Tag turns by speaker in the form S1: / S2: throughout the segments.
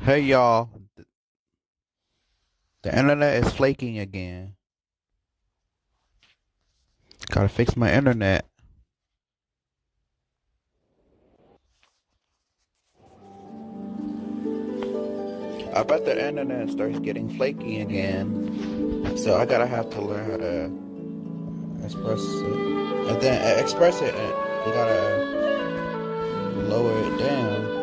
S1: Hey y'all, the internet is flaking again. Gotta fix my internet. I bet the internet starts getting flaky again. So I gotta have to learn how to express it. And then express it, and you gotta lower it down.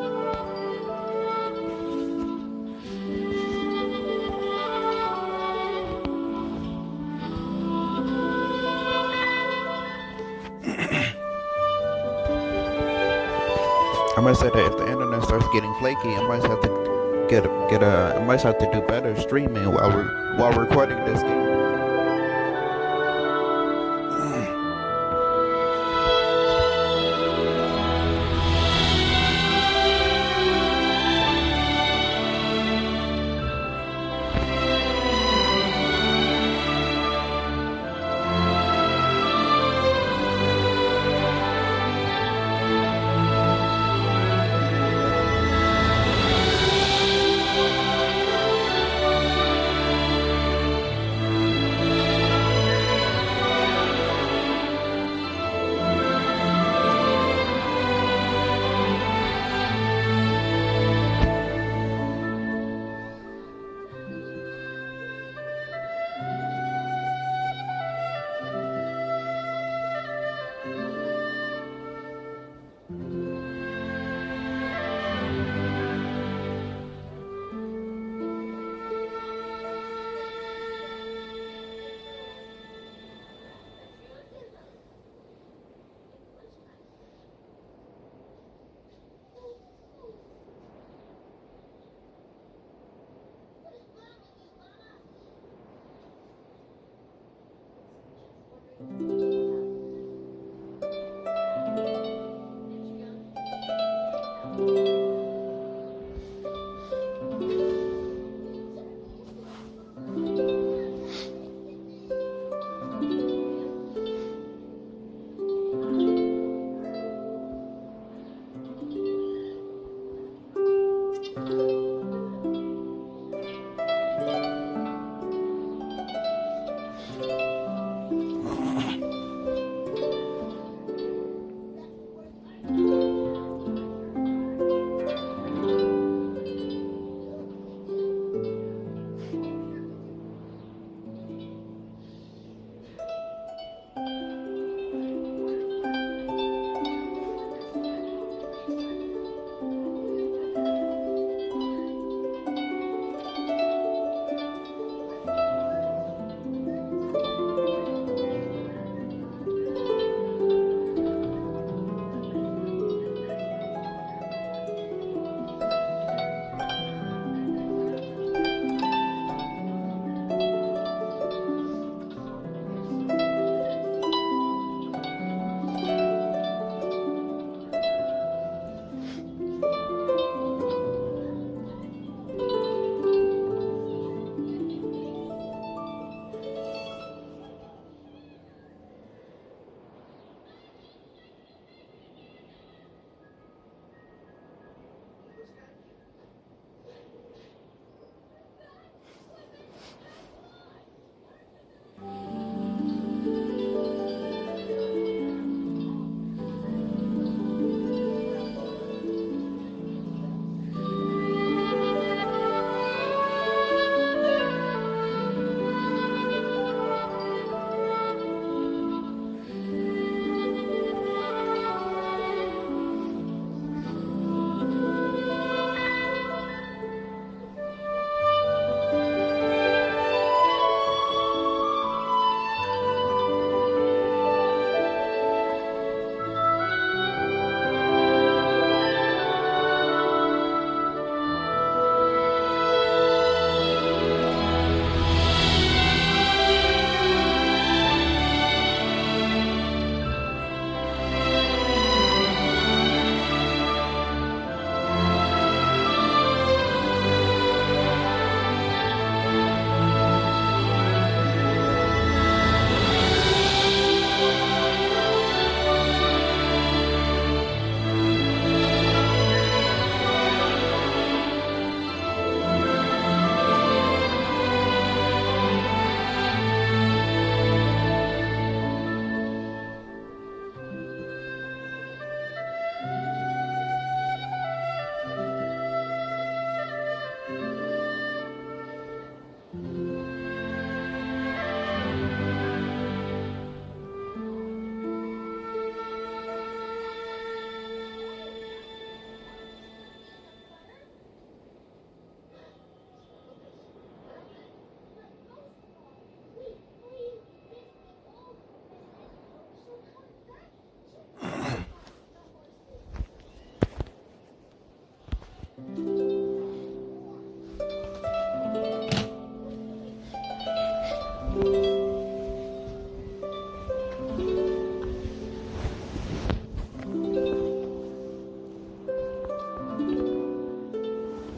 S1: I might say that if the internet starts getting flaky, I might have to I might have to do better streaming while recording this game.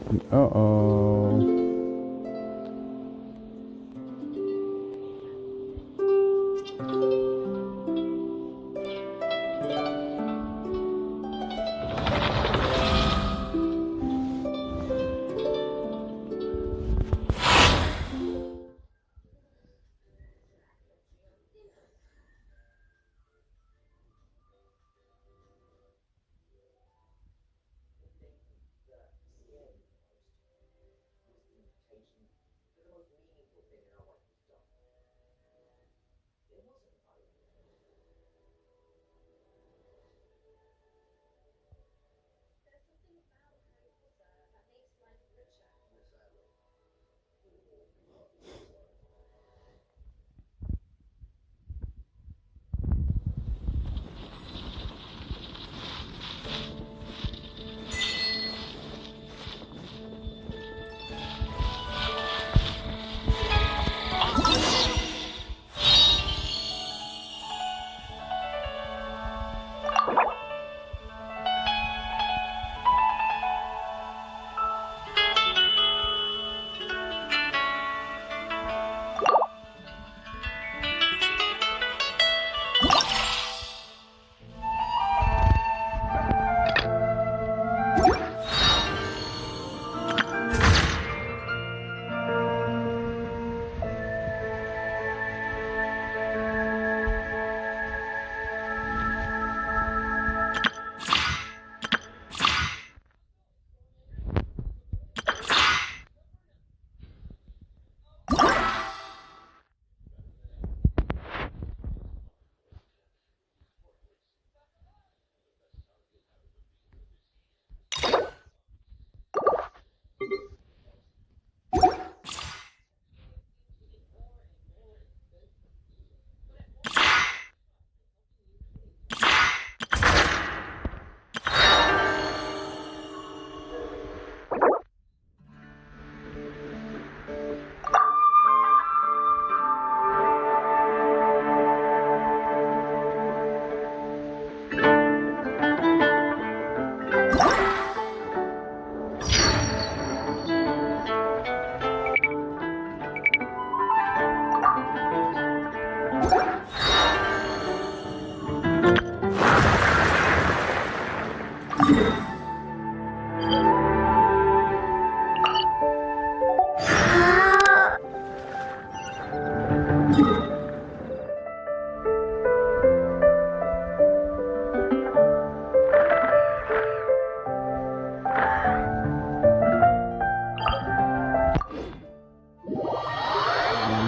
S1: Uh-oh.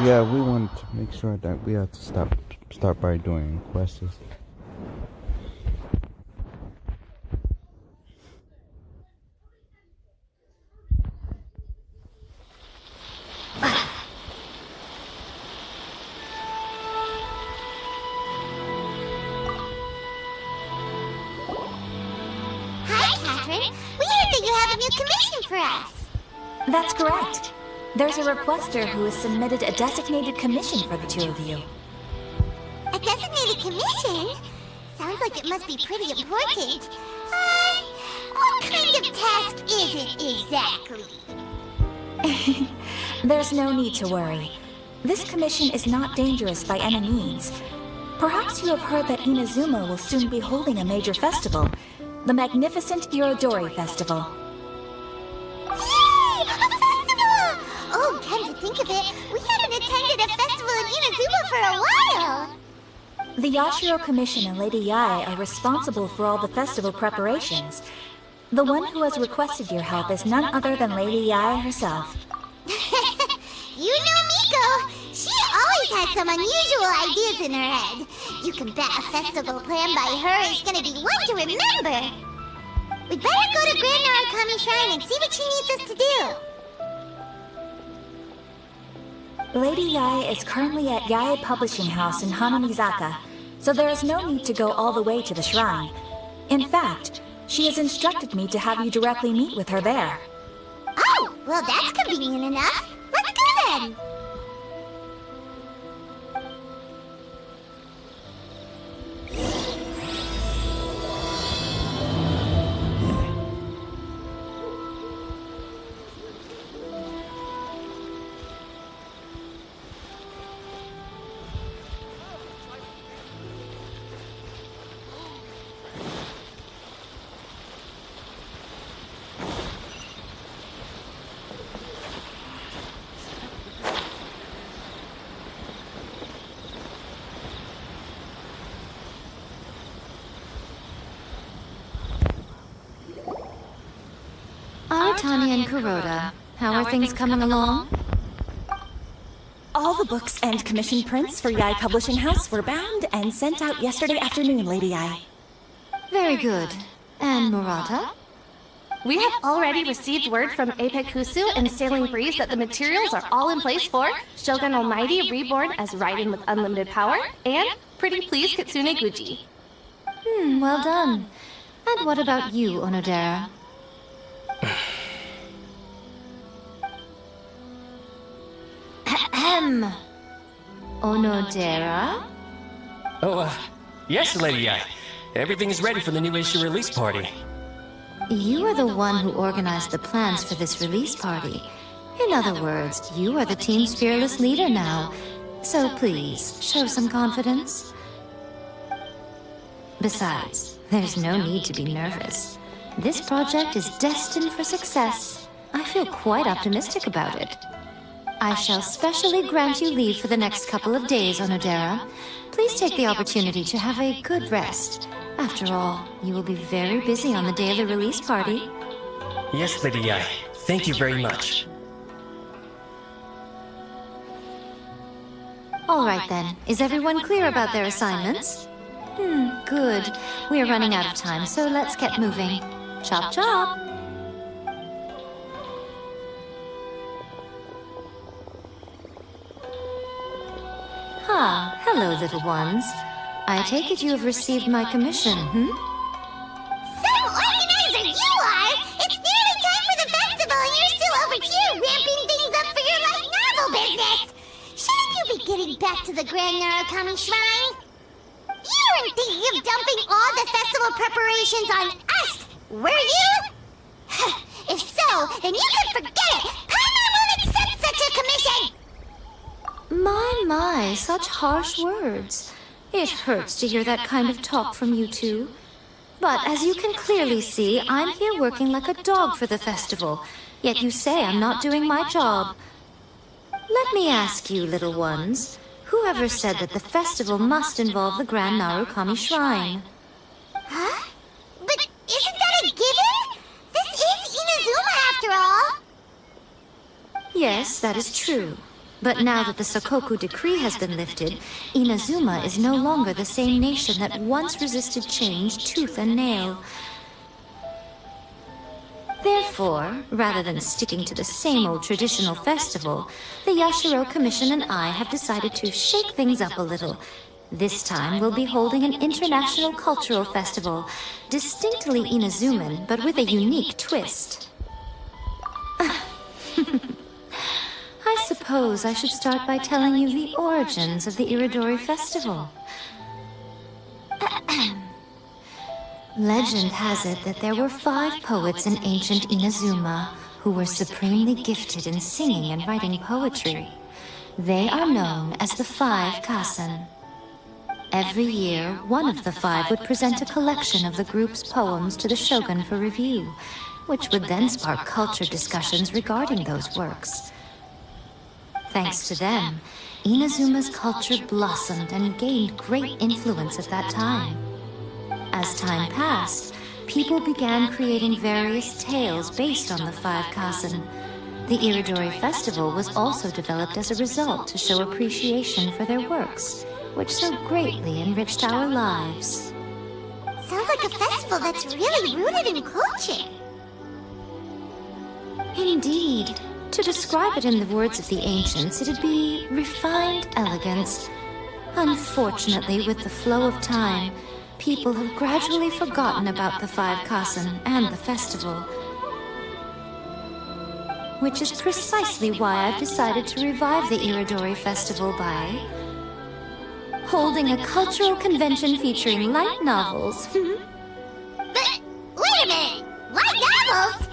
S1: Yeah, we wanted to make sure that we have to start by doing quests.
S2: Hi, Catherine. We heard that you have a new commission for us.
S3: That's correct. There's a requester who has submitted a designated commission for the two of you.
S2: A designated commission? Sounds like it must be pretty important. What kind of task is it exactly?
S3: There's no need to worry. This commission is not dangerous by any means. Perhaps you have heard that Inazuma will soon be holding a major festival, the magnificent Irodori Festival.
S2: Yay! A festival! Oh, come to think of it, we haven't attended a festival in Inazuma for a while.
S3: The Yashiro Commission and Lady Yae are responsible for all the festival preparations. The one who has requested your help is none other than Lady Yae herself.
S2: You know Miko. She always has some unusual ideas in her head. You can bet a festival planned by her is gonna be one to remember. We'd better go to Grand Narukami Shrine and see what she needs us to do.
S3: Lady Yae is currently at Yae Publishing House in Hanamizaka, so there is no need to go all the way to the shrine. In fact, she has instructed me to have you directly meet with her there.
S2: Oh, well that's convenient enough. Let's go then.
S4: Tanya and Kuroda. How are things coming along?
S3: All the books and commission prints for Yai Publishing House were bound and sent out yesterday afternoon, Lady Yai.
S4: Very good. And Murata?
S5: We have already received word from Apekusu and Sailing Breeze that the materials are all in place for Shogun Almighty Reborn as Raiden with Unlimited Power and Pretty Please Kitsune Guji.
S4: Well done. And what about you, Onodera? Ahem. Onodera?
S6: Oh, yes, Lady Yai. Everything is ready for the new issue release party.
S4: You are the one who organized the plans for this release party. In other words, you are the team's fearless leader now. So please, show some confidence. Besides, there's no need to be nervous. This project is destined for success. I feel quite optimistic about it. I shall specially grant you leave for the next couple of days, Onodera. Please take the opportunity to have a good rest. After all, you will be very busy on the day of the release party.
S6: Yes, Lady Yai. Thank you very much.
S4: All right then. Is everyone clear about their assignments? Good. We are running out of time, so let's get moving. Chop chop! Hello, little ones. I take it you have received my commission,
S2: Some organizer you are! It's nearly time for the festival and you're still over here ramping things up for your light novel business! Shouldn't you be getting back to the Grand Narukami Shrine? You weren't thinking of dumping all the festival preparations on us, were you? If so, then you can forget it! Paimon won't accept such a commission!
S4: My, such harsh words. It hurts to hear that kind of talk from you two. But as you can clearly see, I'm here working like a dog for the festival. Yet you say I'm not doing my job. Let me ask you, little ones, whoever said that the festival must involve the Grand Narukami Shrine?
S2: Huh? But isn't that a given? This is Inazuma after all!
S4: Yes, that is true. But now that the Sokoku decree has been lifted, Inazuma is no longer the same nation that once resisted change tooth and nail. Therefore, rather than sticking to the same old traditional festival, the Yashiro Commission and I have decided to shake things up a little. This time we'll be holding an international cultural festival, distinctly Inazuman, but with a unique twist. I suppose I should start by telling you the origins of the Iridori Festival. Legend has it that there were 5 poets in ancient Inazuma who were supremely gifted in singing and writing poetry. They are known as the 5 Kasen. Every year, one of the 5 would present a collection of the group's poems to the shogun for review, which would then spark culture discussions regarding those works. Thanks to them, Inazuma's culture blossomed and gained great influence at that time. As time passed, people began creating various tales based on the 5 Kasen. The Iridori Festival was also developed as a result to show appreciation for their works, which so greatly enriched our lives.
S2: Sounds like a festival that's really rooted in culture.
S4: Indeed. To describe it in the words of the ancients, it'd be refined elegance. Unfortunately, with the flow of time, people have gradually forgotten about the 5 Kasen and the festival. Which is precisely why I've decided to revive the Iridori Festival by holding a cultural convention featuring light novels.
S2: But, wait a minute! Light novels?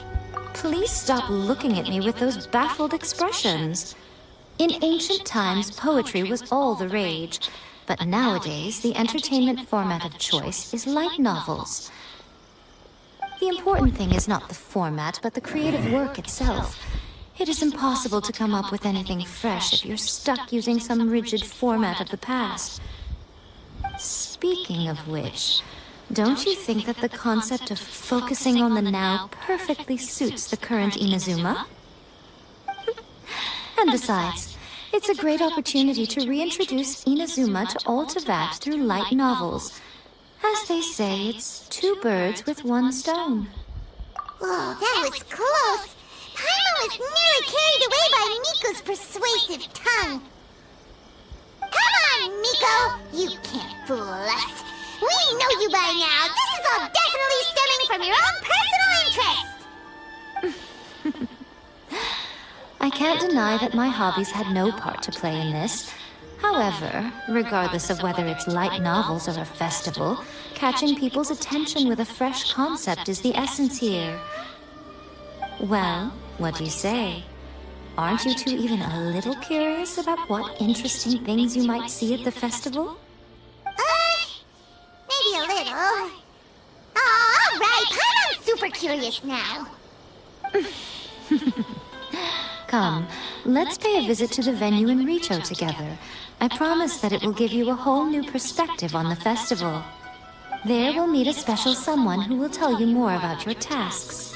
S4: Please stop looking at me with those baffled expressions. In ancient times, poetry was all the rage, but nowadays the entertainment format of choice is light novels. The important thing is not the format, but the creative work itself. It is impossible to come up with anything fresh if you're stuck using some rigid format of the past. Speaking of which, Don't you think that the concept of focusing on the now perfectly suits the current Inazuma? And besides, it's a great opportunity to reintroduce Inazuma to all Teyvat through light novels. As they say, it's two birds with one stone.
S2: Oh, that was close. Paimon was nearly carried away by Miko's persuasive tongue. Come on, Miko! You can't fool us. We know you by now. This is all definitely stemming from your own personal interest.
S4: I can't deny that my hobbies had no part to play in this. However, regardless of whether it's light novels or a festival, catching people's attention with a fresh concept is the essence here. Well, what do you say? Aren't you two even a little curious about what interesting things you might see at the festival?
S2: Maybe a little. Oh, all right, I'm super curious now.
S4: Come, let's pay a visit to the venue in Richo together. I promise that it will give you a whole new perspective on the festival. There we'll meet a special someone who will tell you more about your tasks.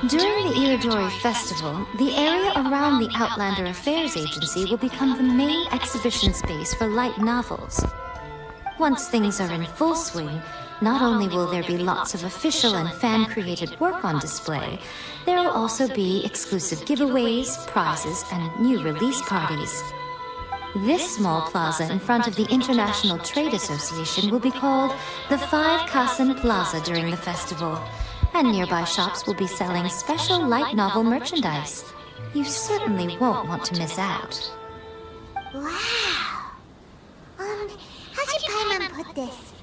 S4: During the Iridori Festival, the area around the Outlander Affairs Agency will become the main exhibition space for light novels. Once things are in full swing, not only will there be lots of official and fan-created work on display, there will also be exclusive giveaways, prizes, and new release parties. This small plaza in front of the International Trade Association will be called the 5 Kasen Plaza during the festival, and nearby shops will be selling special light novel merchandise. You certainly won't want to miss out.
S2: Wow. How should Paimon put this?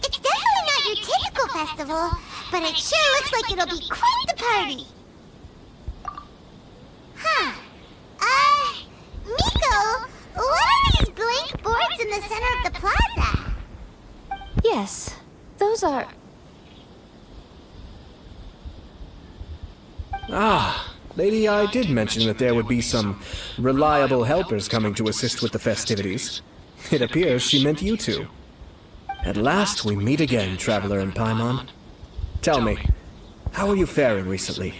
S2: It's definitely not your typical festival, but it sure looks like it'll be quite the party. Huh. Miko, what are these blank boards in the center of the plaza?
S4: Yes, those are...
S7: Ah, Lady I did mention that there would be some reliable helpers coming to assist with the festivities. It appears she meant you two. At last we meet again, Traveler and Paimon. Tell me, how are you faring recently?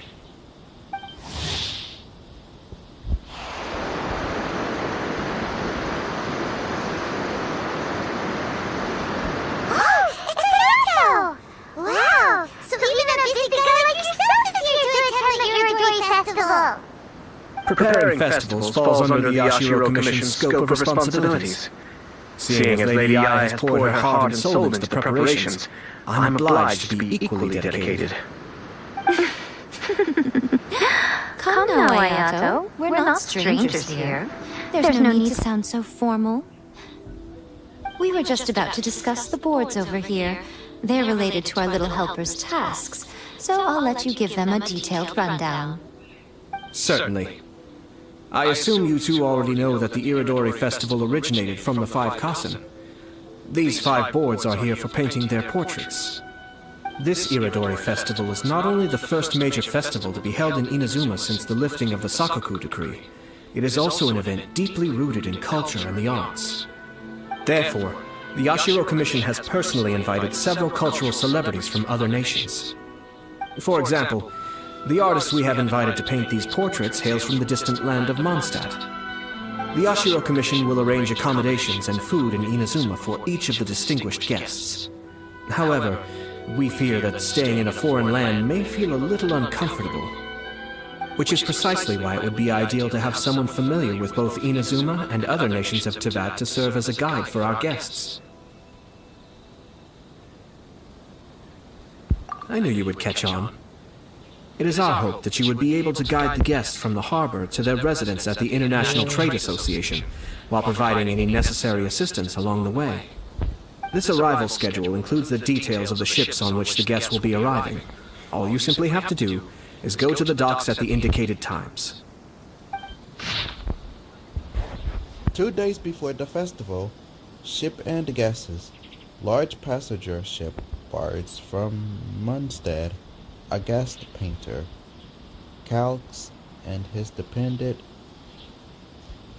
S2: Wow! So even a busy guy like yourself is here to attend the Irodori Festival!
S7: Preparing festivals falls under the Yashiro Commission's scope of responsibilities. Seeing as Lady I has poured her heart and soul into the preparations, I'm obliged to be equally dedicated.
S4: Come now, Ayato. We're not strangers here. There's no need to sound so formal. We were just about to discuss the boards over here. They're related to our little helper's tasks, so I'll let you give them a detailed rundown.
S7: Certainly. I assume you two already know that the Irodori Festival originated from the 5 Kasen. These 5 boards are here for painting their portraits. This Irodori Festival is not only the first major festival to be held in Inazuma since the lifting of the Sakoku Decree, it is also an event deeply rooted in culture and the arts. Therefore, the Yashiro Commission has personally invited several cultural celebrities from other nations. For example, the artist we have invited to paint these portraits hails from the distant land of Mondstadt. The Yashiro Commission will arrange accommodations and food in Inazuma for each of the distinguished guests. However, we fear that staying in a foreign land may feel a little uncomfortable, which is precisely why it would be ideal to have someone familiar with both Inazuma and other nations of Teyvat to serve as a guide for our guests. I knew you would catch on. It is our hope that you would be able to guide the guests from the harbor to their residence at the International Trade Association, while providing any necessary assistance along the way. This arrival schedule includes the details of the ships on which the guests will be arriving. All you simply have to do is go to the docks at the indicated times.
S1: 2 days before the festival, ship and guests, large passenger ship bards from Mondstadt, a guest painter, Calx, and his dependent.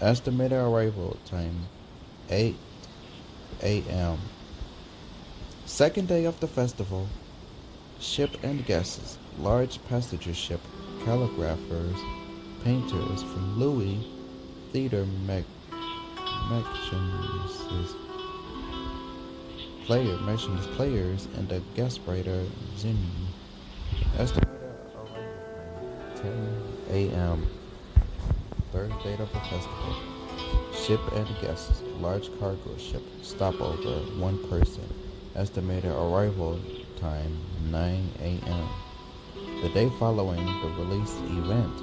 S1: Estimated arrival time 8 a.m. Second day of the festival, ship and guests, large passenger ship, calligraphers, painters from Louis, theater mentions players, and a guest writer, Zinni. Estimated arrival time 10 a.m. Third day of the festival. Ship and guests, large cargo ship, stopover, 1 person. Estimated arrival time 9 a.m. The day following the release event,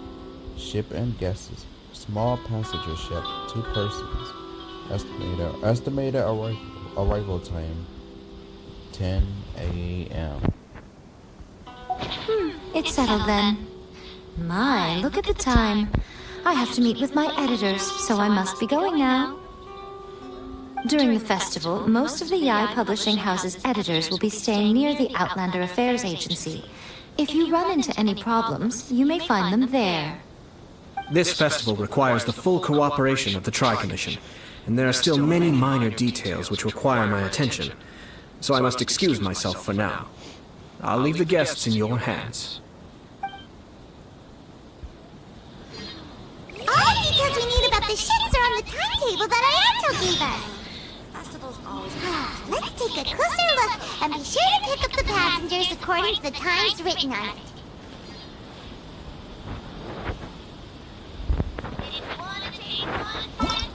S1: ship and guests, small passenger ship, 2 persons. Estimated arrival time 10 a.m.
S4: It's settled then. My, look at the time. I have to meet with my editors, so I must be going now. During the festival, most of the Yai Publishing House's editors will be staying near the Outlander Affairs Agency. If you run into any problems, you may find them there.
S7: This festival requires the full cooperation of the Tri-Commission, and there are still many minor details which require my attention, so I must excuse myself for now. I'll leave the guests in your hands.
S2: All the details we need about the ships are on the timetable that Ayato gave us. Let's take a closer look and be sure to pick up the passengers according to the times written on it. Didn't want to take one.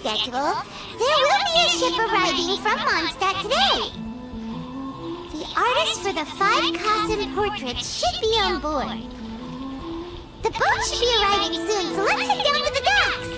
S2: schedule, there will be a ship arriving from Mondstadt today. The artist for the 5 Kassen portraits should be on board. The boat should be arriving soon, so let's head down to the docks.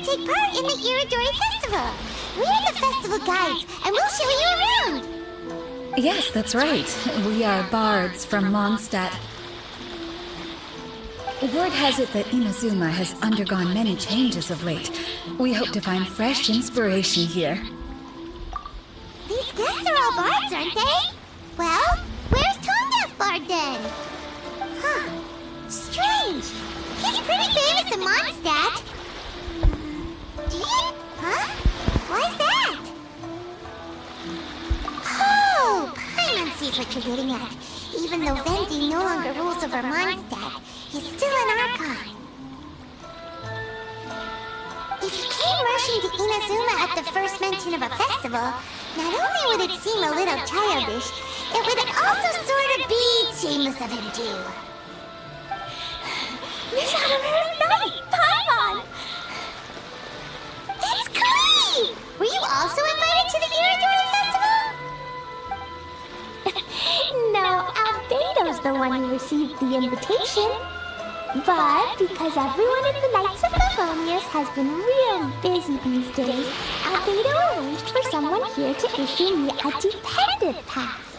S2: Take part in the Iridori Festival. We're the festival guides, and we'll show you around.
S3: Yes, that's right. We are bards from Mondstadt. Word has it that Inazuma has undergone many changes of late. We hope to find fresh inspiration here.
S2: These guests are all bards, aren't they? Well, where's Tone Deaf Bard then? Huh. Strange. He's pretty famous in Mondstadt. Huh? Why's that? Oh, Paimon sees what you're getting at. Even though Venti no longer rules over Mondstadt, he's still an Archon. If you came rushing to Inazuma at the first mention of a festival, not only would it seem a little childish, it would also sort of be shameless of him too. Miss Honorary Knight, Paimon! It's Klee! Were you also invited to the Iridori Festival?
S8: No, Albedo's the one who received the invitation. But because everyone in the Knights of Favonius has been really busy these days, Albedo arranged for someone here to issue me a dependent pass.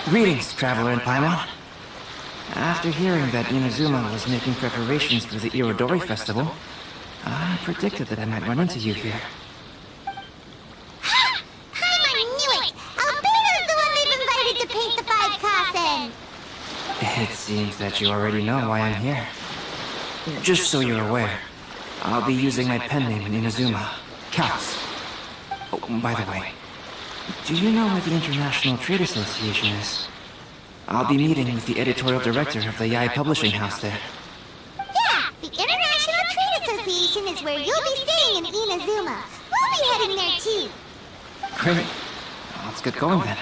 S9: Greetings, Traveler and Paimon. After hearing that Inazuma was making preparations for the Irodori Festival, I predicted that I might run into you here.
S2: Paimon knew it! Albedo's the one they've invited to paint the 5 Kassen!
S9: It seems that you already know why I'm here. Just so you're aware, I'll be using my pen name in Inazuma, Caos. Oh, by the way, do you know where the International Trade Association is? I'll be meeting with the editorial director of the Yai Publishing House there.
S2: Yeah, the International Trade Association is where you'll be staying in Inazuma. We'll be heading there too.
S9: Great. Let's get going then.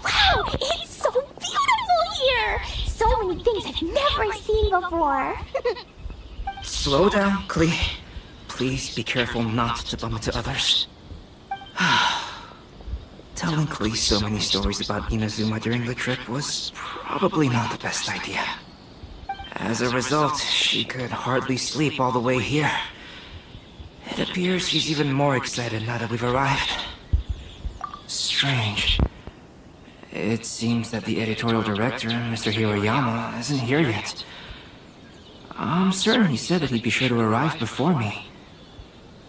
S8: Wow, it's so beautiful here! So many things I've never seen before.
S9: Slow down, Klee. Please be careful not to bump into others. Telling Klee so many stories about Inazuma during the trip was probably not the best idea. As a result, she could hardly sleep all the way here. It appears she's even more excited now that we've arrived. Strange. It seems that the editorial director, Mr. Hiroyama, isn't here yet. I'm certain he said that he'd be sure to arrive before me.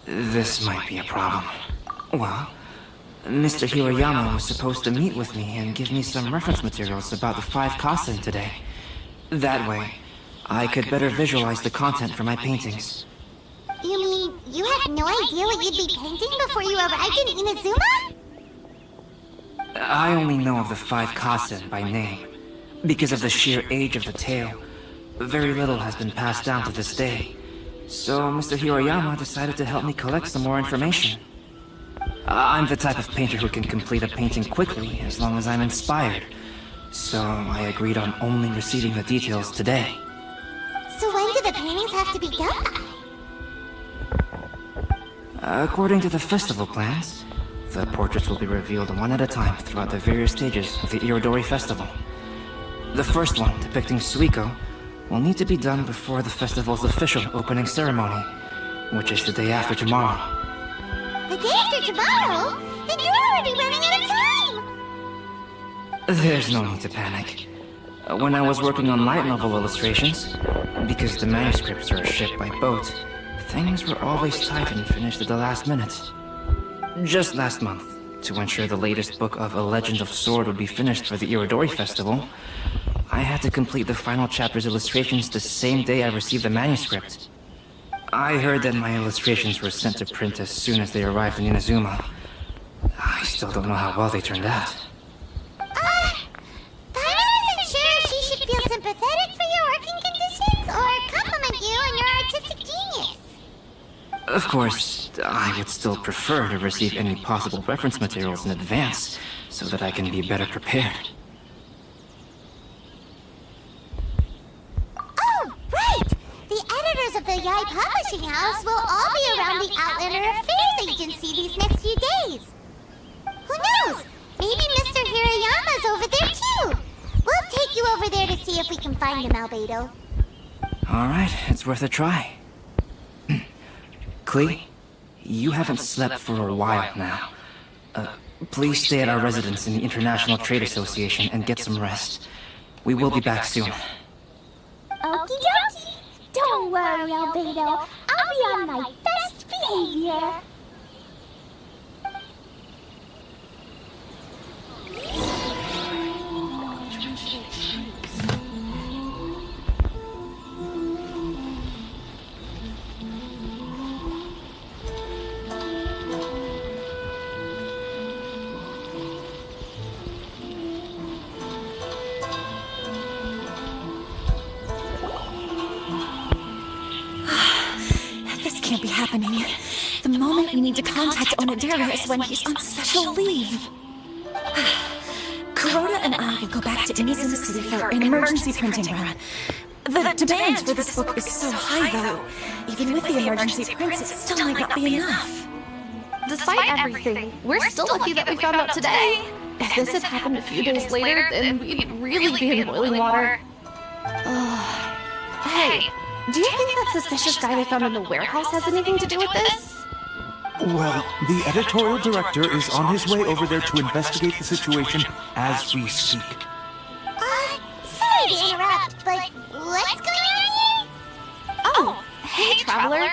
S9: This might be a problem. Well, Mr. Hiroyama was supposed to meet with me and give me some reference materials about the 5 Kasen today. That way, I could better visualize the content for my paintings.
S2: You mean you had no idea what you'd be painting before you arrived in Inazuma?
S9: I only know of the 5 Kasen by name. Because of the sheer age of the tale, very little has been passed down to this day. So Mr. Hiroyama decided to help me collect some more information. I'm the type of painter who can complete a painting quickly as long as I'm inspired. So I agreed on only receiving the details today.
S2: So when do the paintings have to be done by?
S9: According to the festival plans, the portraits will be revealed one at a time throughout the various stages of the Irodori Festival. The first one, depicting Suiko, will need to be done before the festival's official opening ceremony, which is the day after tomorrow.
S2: The day after tomorrow? Then you're already running out of time!
S9: There's no need to panic. When I was working on light novel illustrations, because the manuscripts are shipped by boat, things were always tight and finished at the last minute. Just last month, to ensure the latest book of A Legend of Sword would be finished for the Irodori Festival, I had to complete the final chapter's illustrations the same day I received the manuscript. I heard that my illustrations were sent to print as soon as they arrived in Inazuma. I still don't know how well they turned out.
S2: Paimon isn't sure if she should feel sympathetic for your working conditions or compliment you on your artistic genius.
S9: Of course, I would still prefer to receive any possible reference materials in advance, so that I can be better prepared.
S2: Oh, right! The editors of the Yai Publishing House will all be around the Outlander Affairs Agency these next few days. Who knows? Maybe Mr. Hiroyama's over there too! We'll take you over there to see if we can find him, Albedo.
S9: Alright, it's worth a try. Klee, you haven't slept for a while now. Please stay at our residence in the International Trade Association and get some rest. We will be back soon.
S8: Okie dokie. Don't worry, Albedo. I'll be on my best behavior.
S3: This can't be happening. The moment we need to contact Onodera is when he's on special leave. Kuroda and I will go back to Inazuma City for an emergency printing run. The demand for this book is so high, though. Even with the emergency prints, it still might not be enough.
S5: Despite everything, we're still lucky that we found out today. If this had happened a few days later, then we'd really be in boiling water. Hey, do you think that suspicious guy they found in the warehouse has anything to do with this?
S10: Well, the editorial director is on his way over there to investigate the situation as we speak.
S2: Sorry to interrupt, but what's going on here?
S5: Oh, hey, Traveler.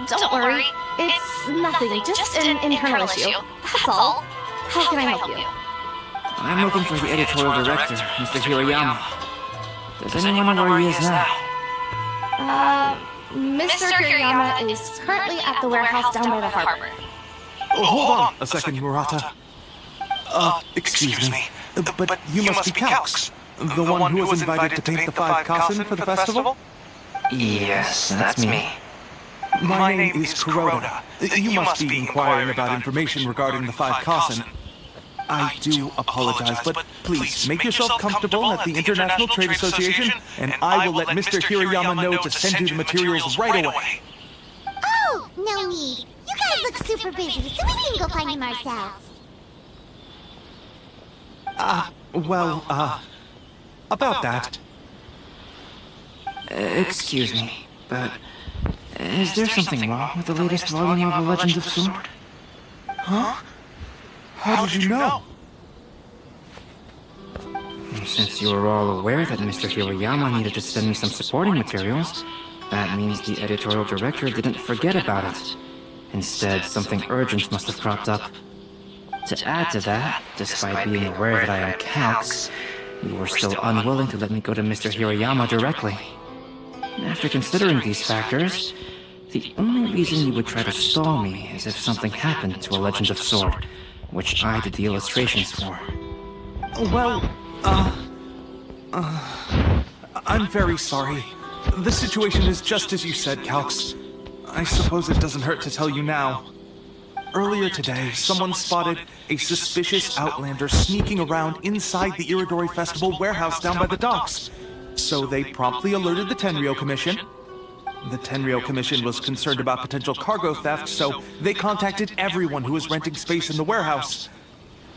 S5: Don't worry. It's nothing, just an internal issue. That's all. How can I help you?
S9: I'm looking for the editorial director, Mr. Hiroyama. Does anyone know where he is now?
S5: Mr. Hirayama is currently at the warehouse down by the harbor.
S10: Oh, hold on a second, Murata. Excuse me, but you must be Calx, the one who was invited to paint the 5 Kasen for the festival?
S9: Yes, that's me.
S10: My name is Kuroda. You must be inquiring about information regarding the 5 Kasen. I do apologize, but please make yourself comfortable at the International Trade Association, and I will let Mr. Hirayama know to send you the materials right away.
S2: Oh, no need. You guys look super busy, so we can go find him ourselves.
S10: About that.
S9: Excuse me, but is there something wrong with the latest volume of The Legend of Sword?
S10: Huh? How did you know?
S9: Since you were all aware that Mr. Hirayama needed to send me some supporting materials, that means the editorial director didn't forget about it. Instead, something urgent must have cropped up. To add to that, despite being aware that I am Calx, you were still unwilling to let me go to Mr. Hirayama directly. After considering these factors, the only reason you would try to stall me is if something happened to A Legend of Sword, which I did the illustrations for.
S10: Well, I'm very sorry. The situation is just as you said, Calx. I suppose it doesn't hurt to tell you now. Earlier today, someone spotted a suspicious outlander sneaking around inside the Iridori Festival warehouse down by the docks. So they promptly alerted the Tenryou Commission. The Tenryou Commission was concerned about potential cargo theft, so they contacted everyone who was renting space in the warehouse.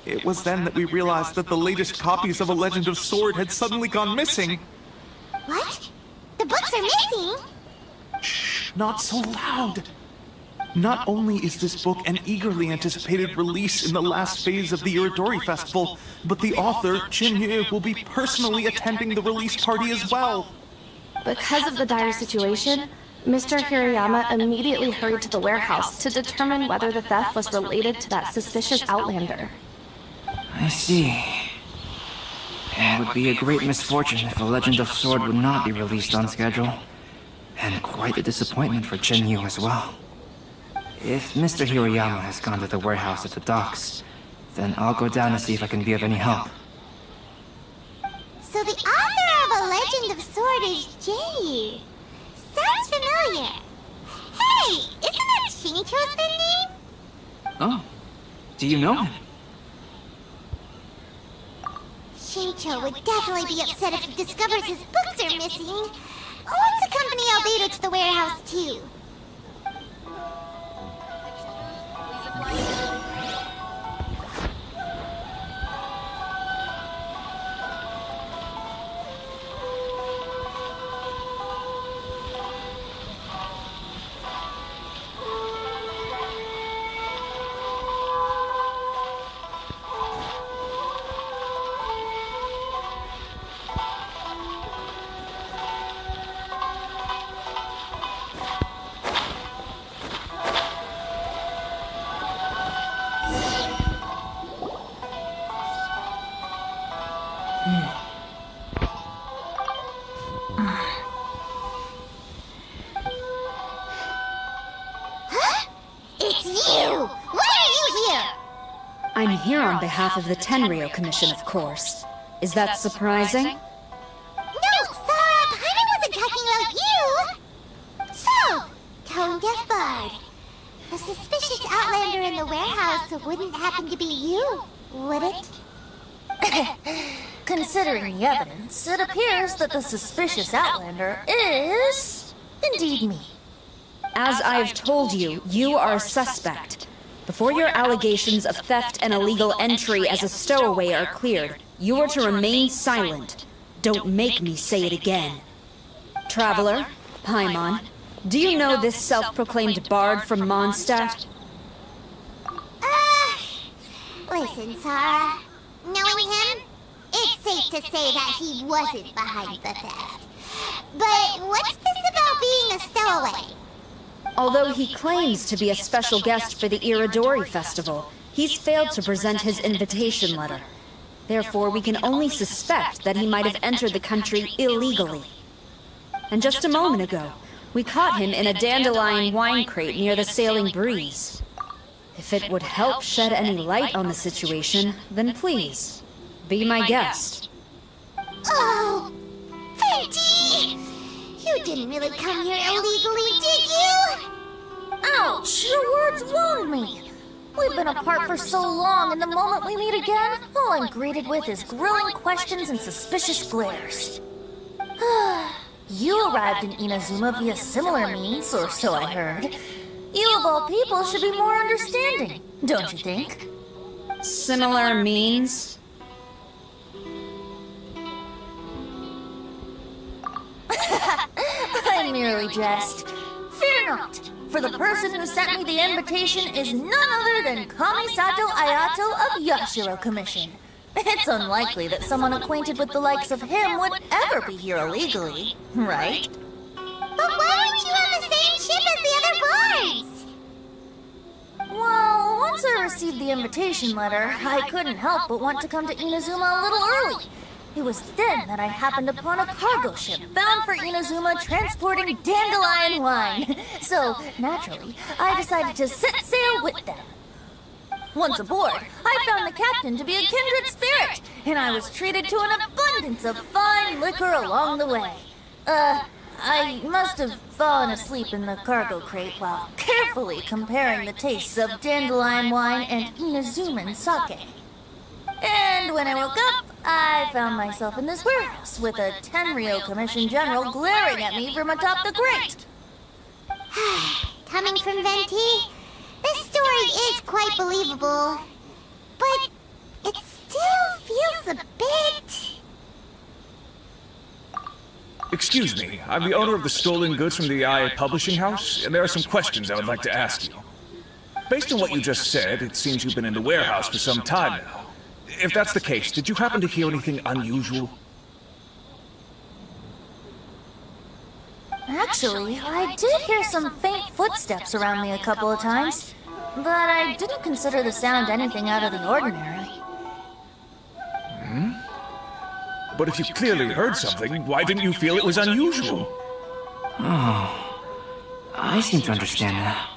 S10: It was then that we realized that the latest copies of A Legend of Sword had suddenly gone missing.
S2: What? The books are missing?
S10: Shh, not so loud. Not only is this book an eagerly anticipated release in the last phase of the Iridori Festival, but the author, Chin-Yu, will be personally attending the release party as well.
S5: Because of the dire situation, Mr. Hirayama immediately hurried to the warehouse to determine whether the theft was related to that suspicious outlander.
S9: I see. It would be a great misfortune if A Legend of Sword would not be released on schedule. And quite a disappointment for Chin-Yu as well. If Mr. Hirayama has gone to the warehouse at the docks, then I'll go down to see if I can be of any help.
S2: So the author of A Legend of Sword is Jay. Sounds familiar. Hey, isn't that Shincho's name?
S9: Oh, do you know him?
S2: Shincho would definitely be upset if he discovers his books are missing. Let's accompany Albedo to the warehouse too.
S11: I'm here on behalf of the Tenryou Commission, of course. Is that surprising?
S2: No, Sora, Paimon wasn't talking about you! So, Tone Deaf Bard, the suspicious outlander in the warehouse wouldn't happen to be you, would it?
S12: Considering the evidence, it appears that the suspicious outlander is indeed me.
S11: As I've told you, you are a suspect. Before your allegations of theft and illegal entry as a stowaway are cleared, you are to remain silent. Don't make me say it again. Traveler, Paimon, do you know this self-proclaimed bard from Mondstadt?
S2: Listen, Sora. Knowing him, it's safe to say that he wasn't behind the theft. But what's this about being a stowaway?
S11: Although he claims to be a special guest for the Iridori Festival, he's failed to present his invitation letter. Therefore, we can only suspect that he might have entered the country illegally. And just a moment ago, we caught him in a dandelion wine crate near the Sailing Breeze. If it would help shed any light on the situation, then please, be my guest.
S2: Oh, Fenty! You didn't really come here illegally, did you?
S12: Ouch! Your words wound me. We've been apart for so long, and the moment we meet again, all I'm greeted with is grilling questions and suspicious glares. You arrived in Inazuma via similar means, or so I heard. You of all people should be more understanding, don't you think?
S11: Similar means?
S12: I merely jest. Fear not, for the person who sent me the invitation is none other than Kamisato Ayato of Yashiro Commission. It's unlikely that someone acquainted with the likes of him would ever be here illegally, right?
S2: But why aren't you on the same ship as the other boards?
S12: Well, once I received the invitation letter, I couldn't help but want to come to Inazuma a little early. It was then that I happened upon a cargo ship bound for Inazuma transporting dandelion wine. So, naturally, I decided to set sail with them. Once aboard, I found the captain to be a kindred spirit, and I was treated to an abundance of fine liquor along the way. I must have fallen asleep in the cargo crate while carefully comparing the tastes of dandelion wine and Inazuman sake. And when I woke up, I found myself in this warehouse with a Tenryo Commission General glaring at me from atop the grate.
S2: Coming from Venti, this story is quite believable. But it still feels a bit...
S10: Excuse me, I'm the owner of the stolen goods from the IA Publishing House, and there are some questions I would like to ask you. Based on what you just said, it seems you've been in the warehouse for some time now. If that's the case, did you happen to hear anything unusual?
S12: Actually, I did hear some faint footsteps around me a couple of times, but I didn't consider the sound anything out of the ordinary.
S10: But if you clearly heard something, why didn't you feel it was unusual?
S9: Oh, I seem to understand now.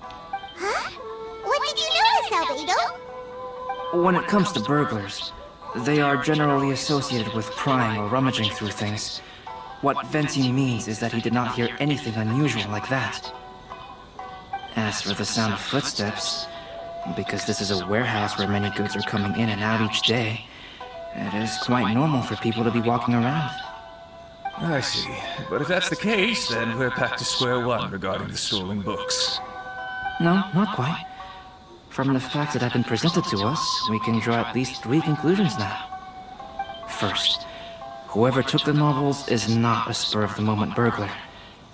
S2: Huh? What did you notice, Albedo?
S9: When it comes to burglars, they are generally associated with prying or rummaging through things. What Venti means is that he did not hear anything unusual like that. As for the sound of footsteps, because this is a warehouse where many goods are coming in and out each day, it is quite normal for people to be walking around.
S10: I see. But if that's the case, then we're back to square one regarding the stolen books.
S9: No, not quite. From the facts that have been presented to us, we can draw at least 3 conclusions now. First, whoever took the novels is not a spur-of-the-moment burglar.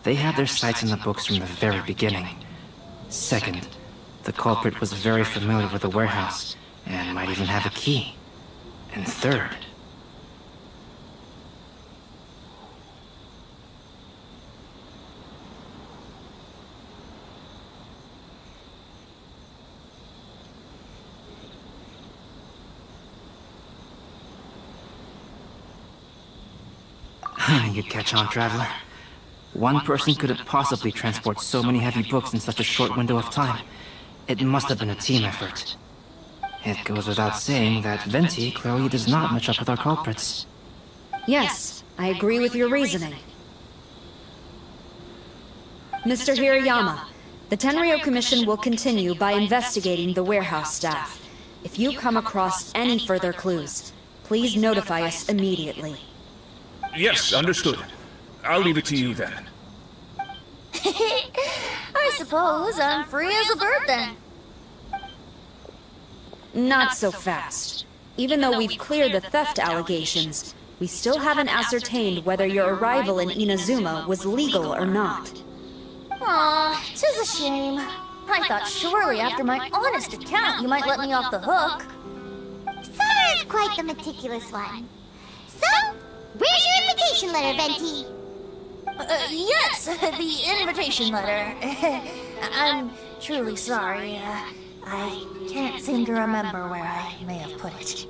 S9: They had their sights on the books from the very beginning. Second, the culprit was very familiar with the warehouse, and might even have a key. And third... You catch on, Traveler. One person couldn't possibly transport so many heavy books in such a short window of time. It must have been a team effort. It goes without saying that Venti clearly does not match up with our culprits.
S11: Yes, I agree with your reasoning. Mr. Hirayama, the Tenryo Commission will continue by investigating the warehouse staff. If you come across any further clues, please notify us immediately.
S10: Yes, understood. I'll leave it to you then.
S12: I suppose I'm free as a bird then.
S11: Not so fast. Even though we've cleared the theft allegations, we still haven't ascertained whether your arrival in Inazuma was legal or not.
S12: Aw, 'tis a shame. I thought surely after my honest account you might let me off the hook.
S2: Sora is quite the meticulous one. So, where's your invitation letter, Venti?
S12: Yes, the invitation letter. I'm truly sorry. I can't seem to remember where I may have put it.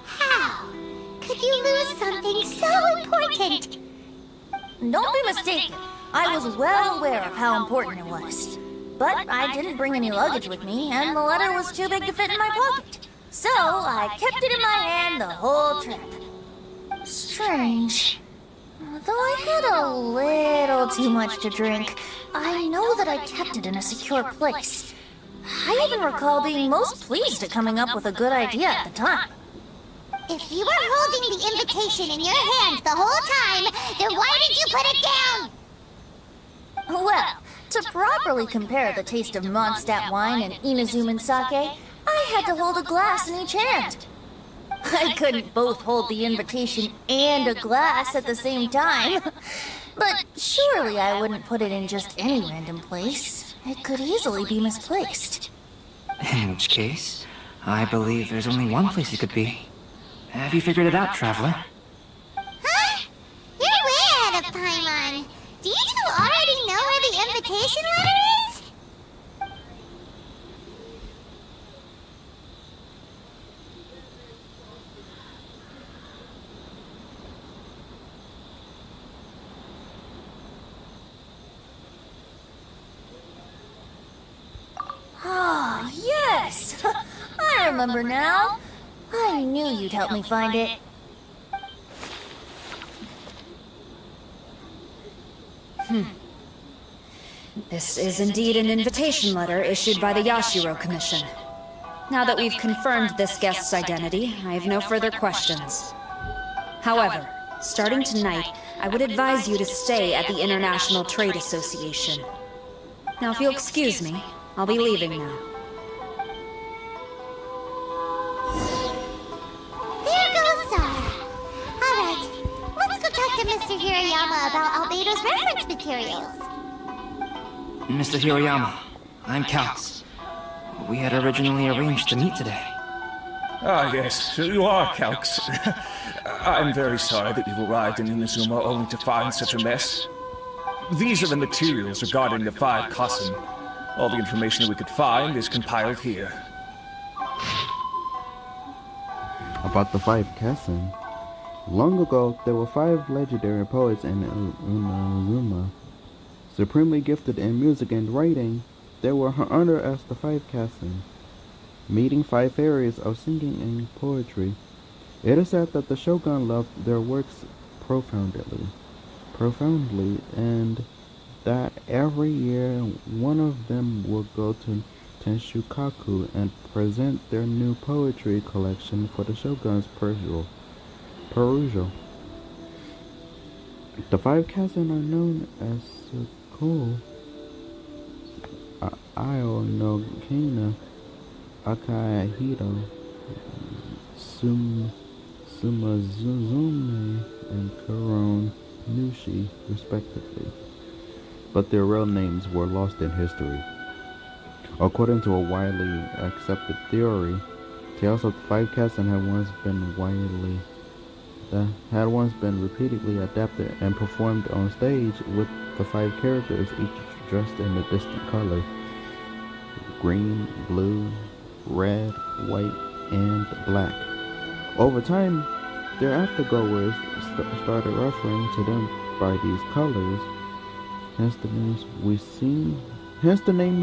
S2: How could you lose something so important?
S12: Don't be mistaken. I was well aware of how important it was. But I didn't bring any luggage with me, and the letter was too big to fit in my pocket. So I kept it in my hand the whole trip. Strange. Though I had a little too much to drink, I know that I kept it in a secure place. I even recall being most pleased at coming up with a good idea at the time.
S2: If you were holding the invitation in your hand the whole time, then why did you put it down?
S12: Well, to properly compare the taste of Mondstadt wine and Inazuman sake, I had to hold a glass in each hand. I couldn't both hold the invitation and a glass at the same time. But surely I wouldn't put it in just any random place. It could easily be misplaced.
S9: In which case, I believe there's only one place it could be. Have you figured it out, Traveler?
S2: Huh? You're way ahead of Paimon. Do you two already know where the invitation letter is?
S12: Ah, yes! I remember now. I knew you'd help me find it.
S11: This is indeed an invitation letter issued by the Yashiro Commission. Now that we've confirmed this guest's identity, I have no further questions. However, starting tonight, I would advise you to stay at the International Trade Association. Now, if you'll excuse me, I'll be leaving now.
S2: There goes Sara. Alright, let's go talk to Mr. Hirayama about Albedo's reference materials.
S9: Mr. Hiroyama, I'm Calx. We had originally arranged to meet today.
S13: Ah, yes, so you are Calx. I'm very sorry that you've arrived in Inazuma only to find such a mess. These are the materials regarding the 5 Kassen. All the information we could find is compiled here.
S1: About the 5 Kassen. Long ago, there were 5 legendary poets in Inazuma. Supremely gifted in music and writing, they were honored as the 5 Kassen, meeting 5 areas of singing and poetry. It is said that the Shogun loved their works profoundly, and that every year one of them would go to Tenshukaku and present their new poetry collection for the Shogun's perusal. The 5 Kassen are known as Suko, Io no Kina, Akahito, Sumazume, and Kuron Nushi, respectively. But their real names were lost in history. According to a widely accepted theory, tales of the 5 Kassen had once been repeatedly adapted and performed on stage with the 5 characters each dressed in a distinct color: green, blue, red, white, and black. Over time, their aftergoers started referring to them by these colors, hence the names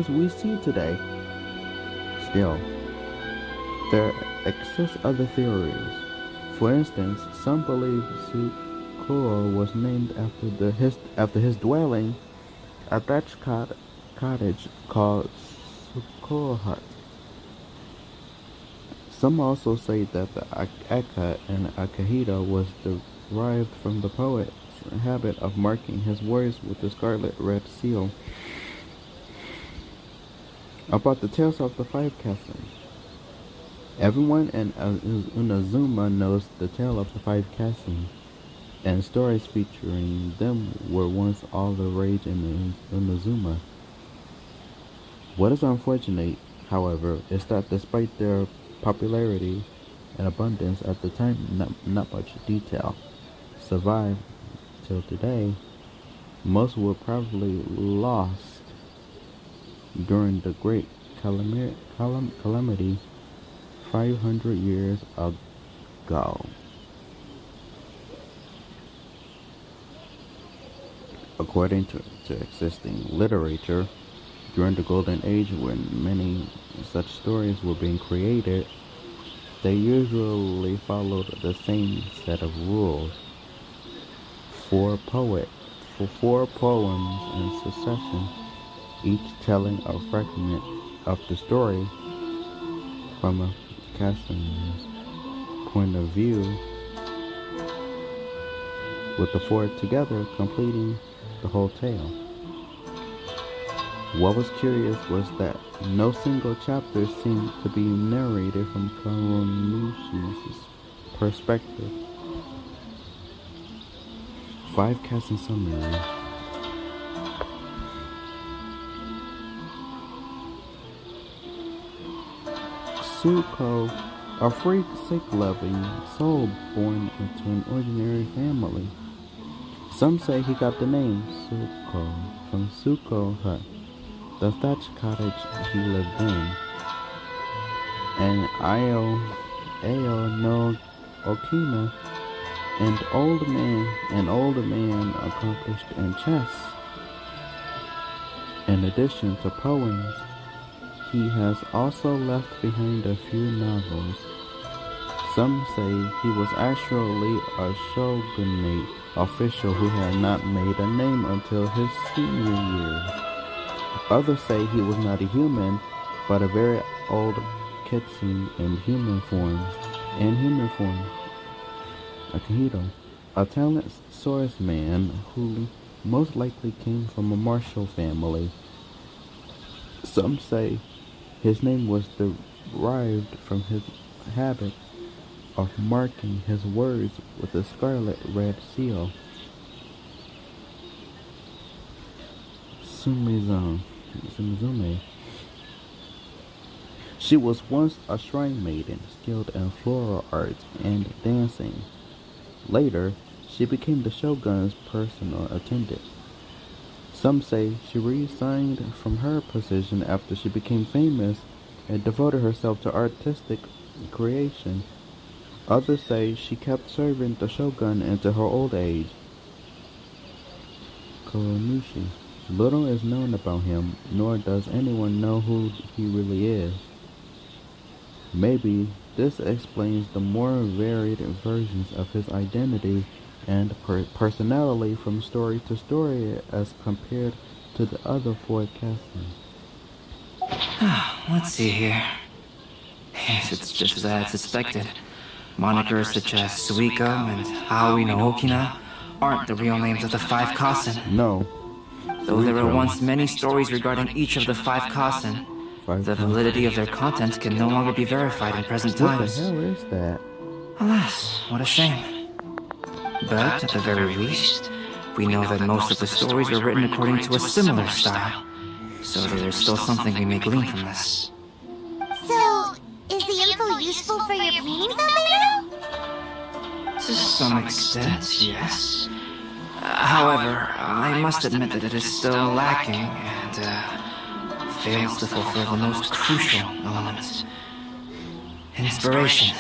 S1: we see today. Still, there exist other theories. For instance, some believe Tsukuro was named after his dwelling, a thatched cottage called Tsukuro Hut. Some also say that the Aka and Akahito was derived from the poet's habit of marking his words with the scarlet red seal. About the tales of the 5 Kassen. Everyone in Inazuma knows the tale of the 5 Kassen, and stories featuring them were once all the rage in Inazuma. What is unfortunate, however, is that despite their popularity and abundance at the time, not much detail survived till today. Most were probably lost during the Great Calamity 500 years ago. According to existing literature, during the Golden Age, when many such stories were being created, they usually followed the same set of rules. four poems in succession, each telling a fragment of the story from a Cassie's point of view, with the four together completing the whole tale. What was curious was that no single chapter seemed to be narrated from Karonushi's perspective. 5 Cassin summary. Tsuko, a freak, sick-loving soul born into an ordinary family. Some say he got the name Tsuko from Tsuko Hut, the thatched cottage he lived in. And Ao no Okina, an old man accomplished in chess. In addition to poems, he has also left behind a few novels. Some say he was actually a shogunate official who had not made a name until his senior year. Others say he was not a human, but a very old kitsune in human form. Akihito, a talented swordsman who most likely came from a martial family. Some say his name was derived from his habit of marking his words with a scarlet red seal. Sumizume. She was once a shrine maiden, skilled in floral arts and dancing. Later, she became the shogun's personal attendant. Some say she resigned from her position after she became famous and devoted herself to artistic creation. Others say she kept serving the shogun into her old age. Koronushi. Little is known about him, nor does anyone know who he really is. Maybe this explains the more varied versions of his identity and personality from story to story as compared to the other 4 castings.
S9: Let's see here. Yes, it's just as I had suspected. Monikers such as Suiko and Aoi no Okina aren't the real names of the 5 Kassen.
S1: No.
S9: Though there were once many stories regarding each of the 5 Kassen, the validity of their content can no longer be verified in present times.
S1: What the hell is that?
S9: Alas, what a shame. But at the very least, we know that most of the stories were written according to a similar style. So there's still something we may glean from this.
S2: So, is the info useful for your paintings, Albedo?
S9: To some extent, yes. However, I must admit that it is still lacking and fails to fulfill the most crucial element. Inspiration.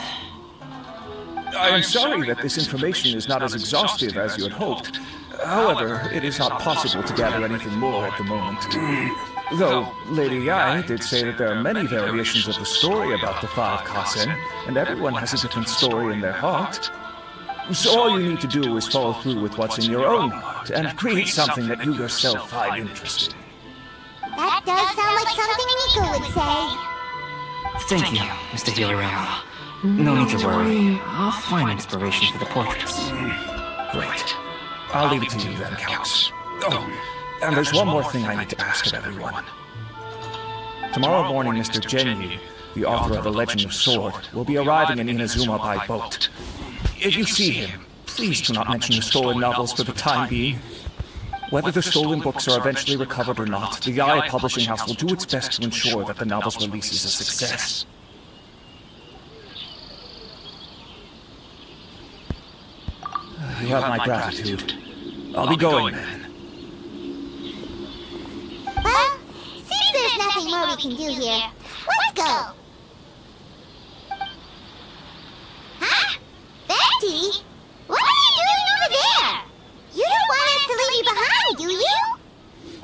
S13: I am sorry that this information is not as exhaustive as you had hoped. However, it is not possible to gather anything more at the moment. Though, Lady Yai did say that there are many variations of the story about the 5 Kassen, and everyone has a different story in their heart. So all you need to do is follow through with what's in your own heart, and create something that you yourself find interesting.
S2: That does sound like something Miko would say.
S9: Thank you, Mr. Hirayama. No need to worry. I'll find inspiration for the portraits.
S13: Great. I'll leave it to you then, Counts. Oh, and there's one more thing I need to ask of everyone. Tomorrow morning, Mr. Genyu, the author of The Legend of Sword, will be arriving in Inazuma by boat. If you see him, please do not mention the stolen novels for the time being. Whether the stolen books are eventually recovered or not, the Yai Publishing House will do its best to ensure that the novel's release is a success. You have my gratitude. I'll be going then.
S2: Well, since there's nothing more we can do here, let's go. Huh? Betty? What are you doing over there? You don't want us to leave you behind, do you?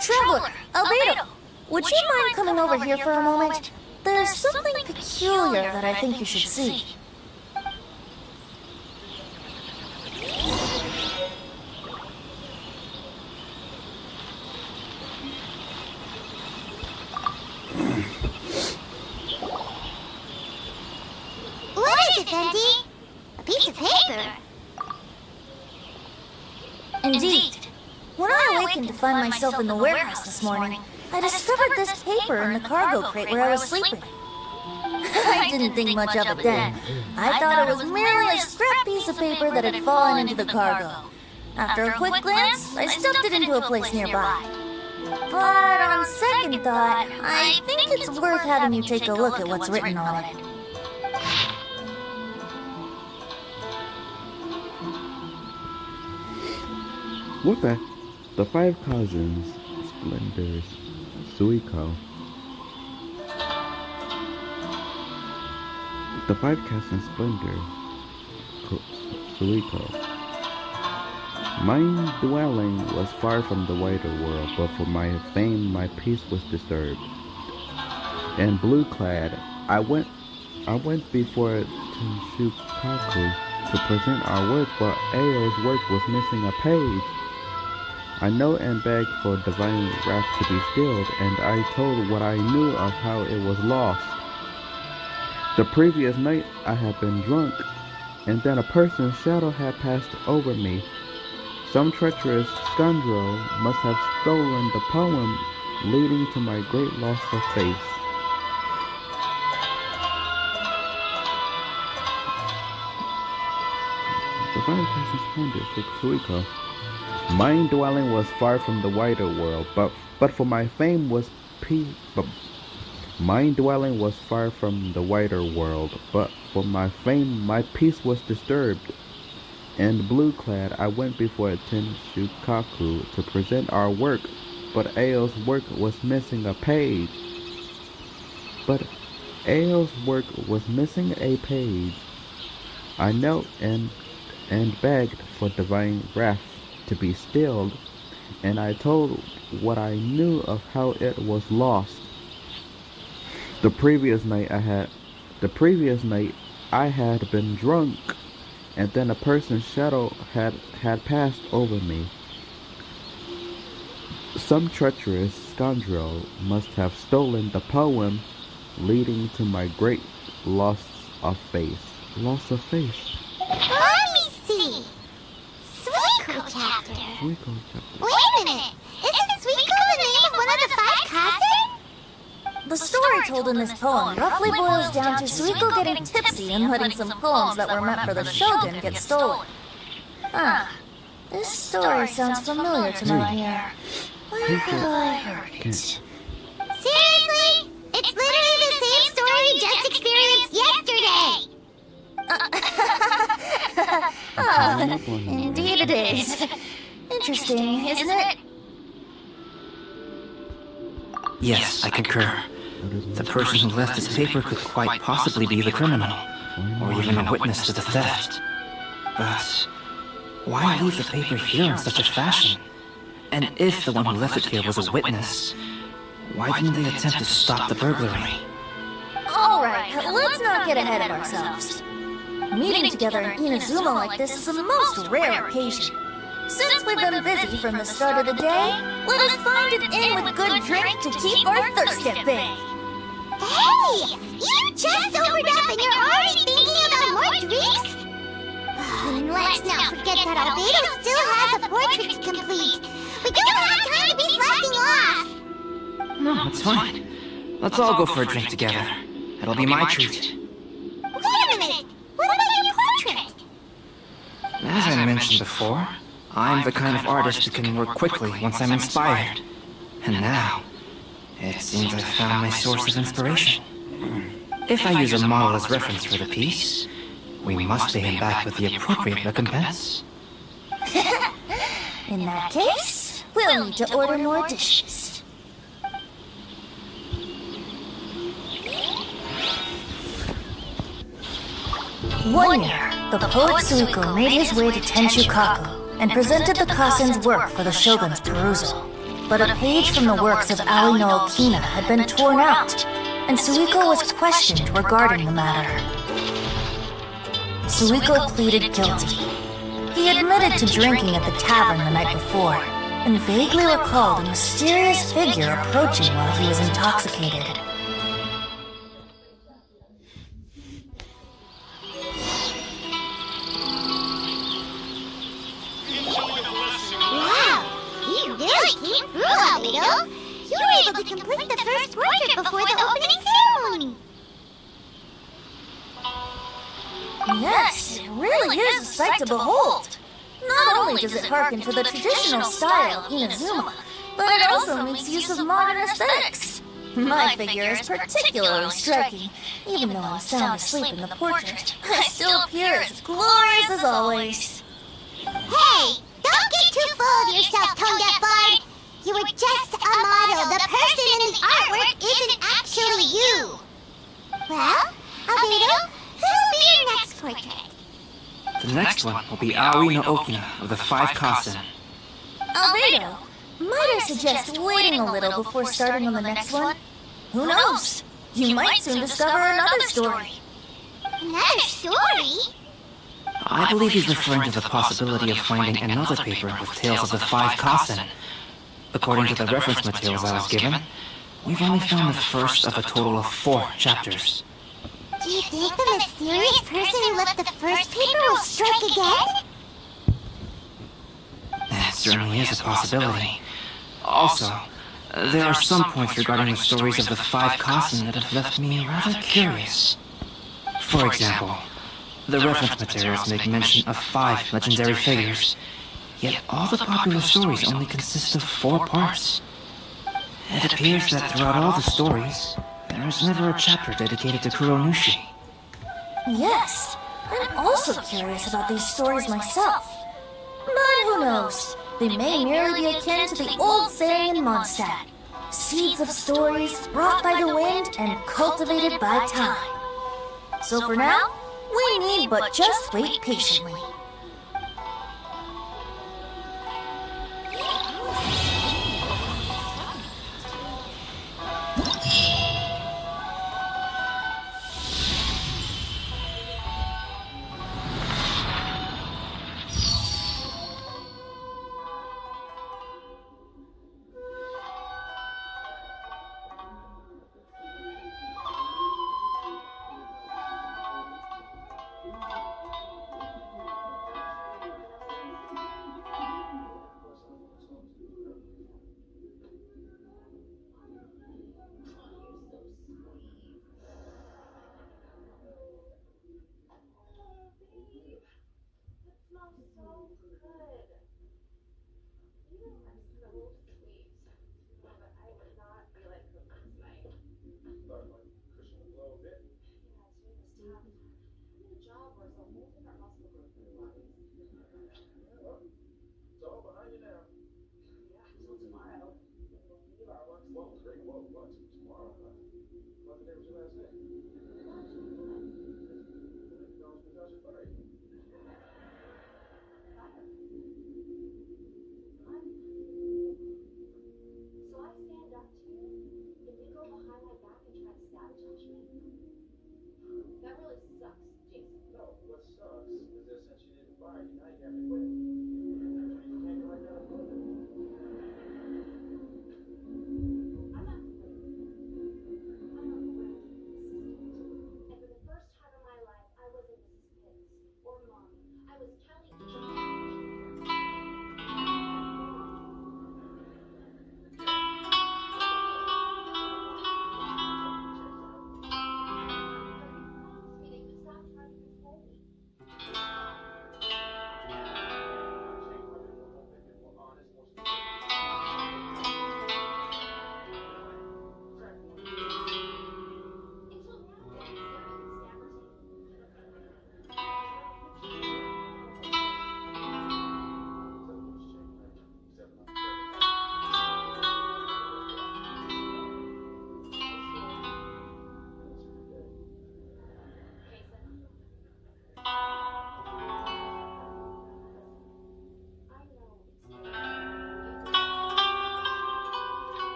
S12: Traveler, Albedo, would you mind coming over here for a moment? There's something peculiar that I think you should see.
S2: is it, Fenty? A piece of paper.
S12: Indeed. When I awakened to find myself in the warehouse this morning, I discovered this paper in the cargo crate where I was sleeping. I didn't think much of it then. I thought it was merely a scrap piece of paper that had fallen into the cargo. After a quick glance, I stuffed it into a place nearby. But on second thought, I think it's worth having you take a look at what's written on it.
S1: What the 5 cousins, Splendors, Suiko. The 5 cousins, Splendor, Suiko. My dwelling was far from the wider world, but for my fame my peace was disturbed. And blue-clad, I went before Tenshukaku to present our work, but Ao's work was missing a page. I knelt and begged for divine wrath to be stilled, and I told what I knew of how it was lost. The previous night I had been drunk, and then a person's shadow had passed over me. Some treacherous scoundrel must have stolen the poem, leading to my great loss of faith. The 5 cousins Splendor, Suiko. My dwelling was far from the wider world, but for my fame was my dwelling was far from the wider world, but for my fame my peace was disturbed. And blue-clad, I went before Tenshukaku to present our work, but Ao's work was missing a page. I knelt and begged for divine wrath to be stilled, and I told what I knew of how it was lost. The previous night I had been drunk, and then a person's shadow had passed over me. Some treacherous scoundrel must have stolen the poem, leading to my great loss of faith. Loss of faith.
S2: Let me see. Suiko chapter. Wait a minute. Isn't Suiko the name of one of the 5 cousins?
S12: The story told in this poem roughly boils down to Suiko getting tipsy and letting some poems that were meant for the shogun get stolen. This story sounds familiar to my ear. Where have I heard it?
S2: Seriously? It's literally the same story you just experienced yesterday!
S12: Indeed it is. Interesting, isn't it?
S9: Yes, I concur. The person who left this paper could quite possibly be the criminal, or even a witness to the theft. But why leave the paper here in such a fashion? And if the one who left it here was a witness, why didn't they attempt to stop the burglary?
S12: Alright, let's not get ahead of ourselves. Meeting together in Inazuma like this is a most rare occasion. Since we've been busy from the start of the day, let us find an inn with good drink to keep our thirst at bay.
S2: Hey! You just sobered up and you're already thinking about more drinks? And let's not forget that Albedo still has a portrait to complete. We don't have time to be slacking off!
S9: No, it's fine. Let's all go for a drink together. It'll be my treat.
S2: Wait a minute! What about your portrait?
S9: As I mentioned before, I'm the kind of artist who can work quickly once I'm inspired. And now, it seems I've found my source of inspiration. If I use a model as reference for the piece, we must pay him back with the appropriate recompense.
S12: In that case, we'll need to order more dishes. One year, the poet Suiko made his way to Tenshukaku and presented the Kasen's work for the shogun's perusal. But a page from the works of Ali no Okina had been torn out, and Suiko was questioned regarding the matter. Suiko pleaded guilty. He admitted to drinking at the tavern the night before, and vaguely recalled a mysterious figure approaching while he was intoxicated.
S2: concert before the opening ceremony.
S12: Yes, it really is a sight to behold. Not only does it harken to the traditional style of Inazuma, but it also makes use of modern aesthetics. My figure is particularly striking. Even though I'm sound asleep in the portrait, I still appear as glorious as always.
S2: Hey, don't get too full of yourself, Tonga Bard. You were just a model. The person in the artwork isn't actually you. Well, Albedo, who'll be your next portrait?
S9: The next one will be Aoi no Okina of the 5 Kasen.
S12: Albedo, might I suggest waiting a little before starting on the next one? Who knows? You might soon discover another story.
S2: Another story?
S9: I believe he's referring to the possibility of finding another paper with tales of the 5 Kasen. According to the reference materials I was given, we've only found the first of a total of 4 chapters.
S2: Do you think the mysterious person who left the first paper will strike again?
S9: That certainly is a possibility. Also, there are some points regarding the stories of the 5 Kasen that have left me rather curious. For example, the reference materials make mention of 5 legendary figures, yet all the popular stories only consist of 4 parts. It appears that throughout all the stories, there is never a chapter dedicated to Kuronushi.
S12: Yes, I'm also curious about these stories myself. But who knows? They may merely be akin to the old saying in Mondstadt. Seeds of stories brought by the wind and cultivated by time. So for now, we need but just wait patiently.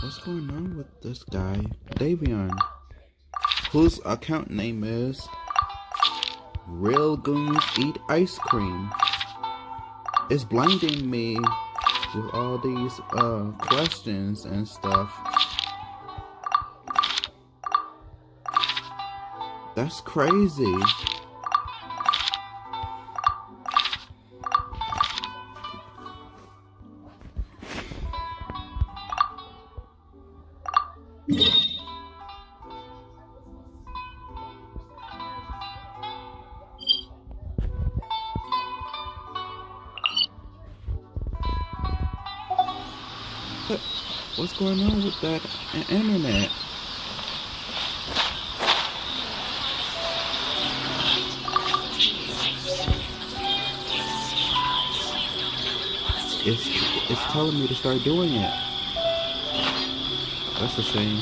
S1: What's going on with this guy, Davion, whose account name is Real Goons Eat Ice Cream? It's blinding me with all these questions and stuff. That's crazy. What's going on with that internet? It's telling me to start doing it. That's a shame.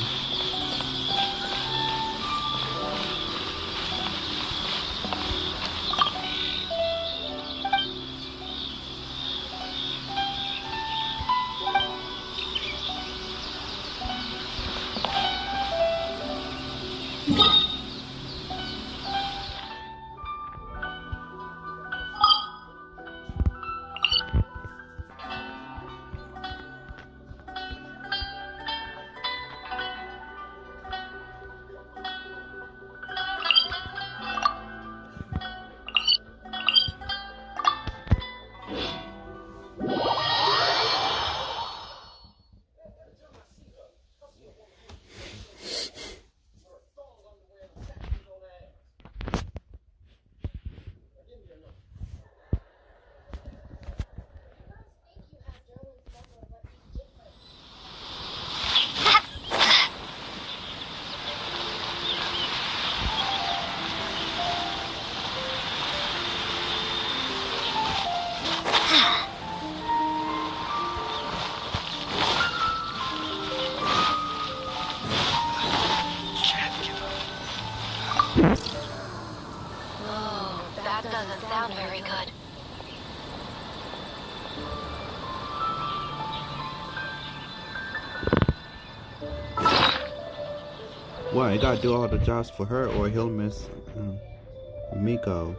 S1: What, I gotta do all the jobs for her or he'll miss Miko.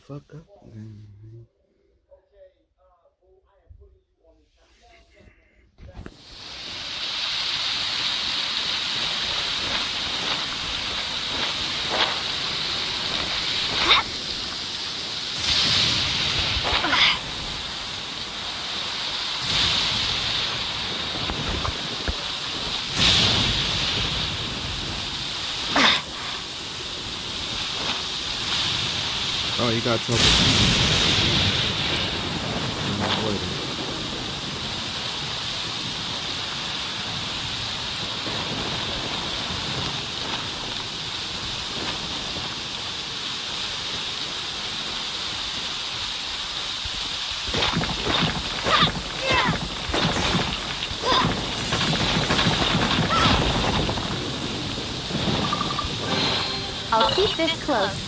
S1: fuck up. Oh, you got trouble.
S5: I'll keep this close.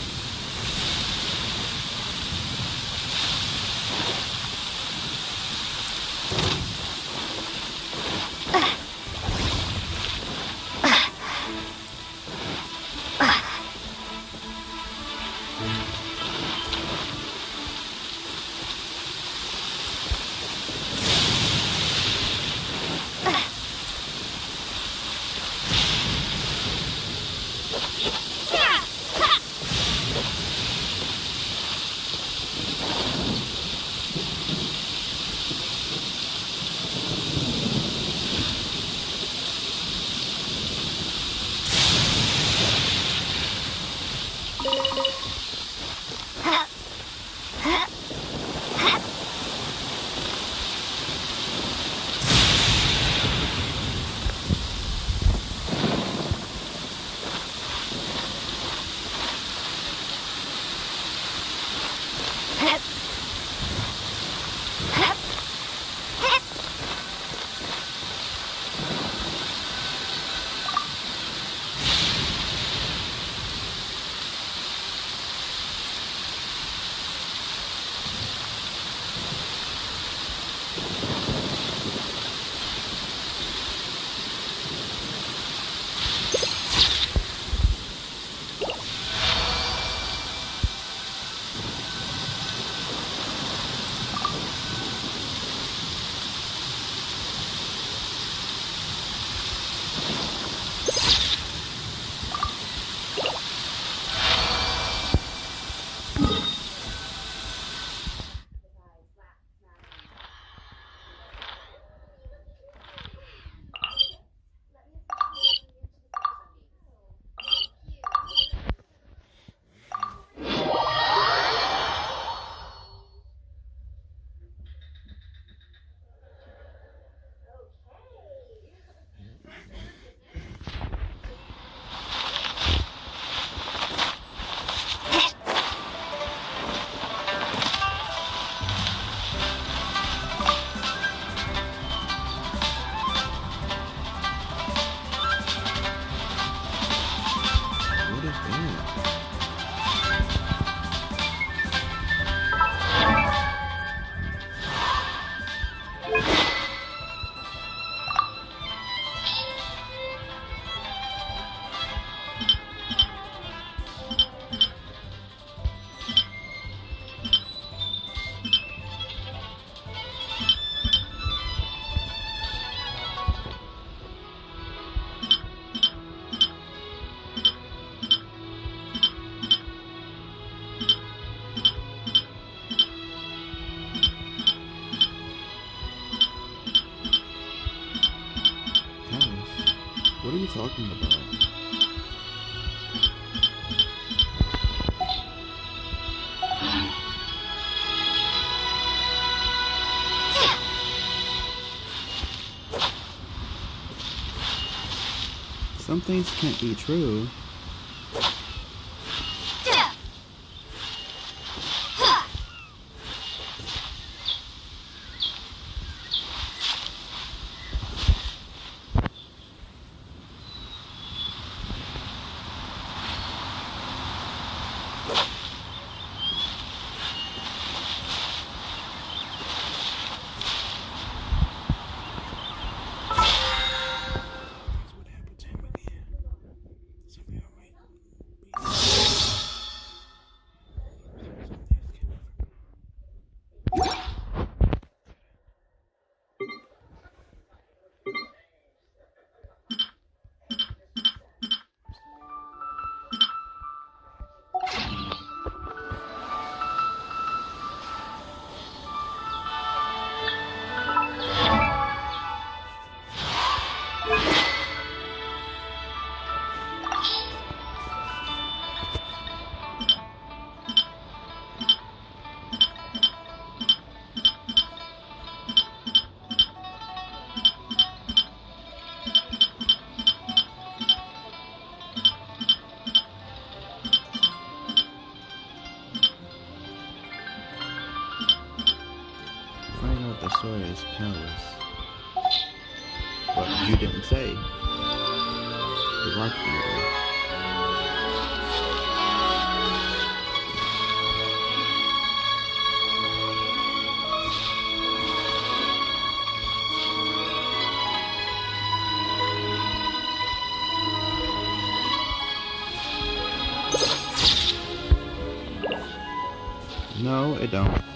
S1: What are you talking about? Some things can't be true. Something with the sword is careless. But you didn't say. The rock beater. No, it don't.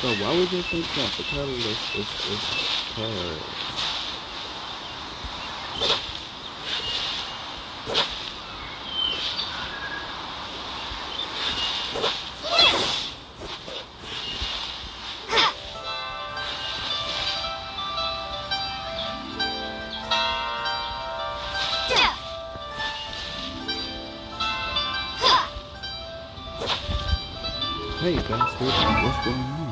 S1: So why would you think that the catalyst is carrot? Hey bastard, what's going on?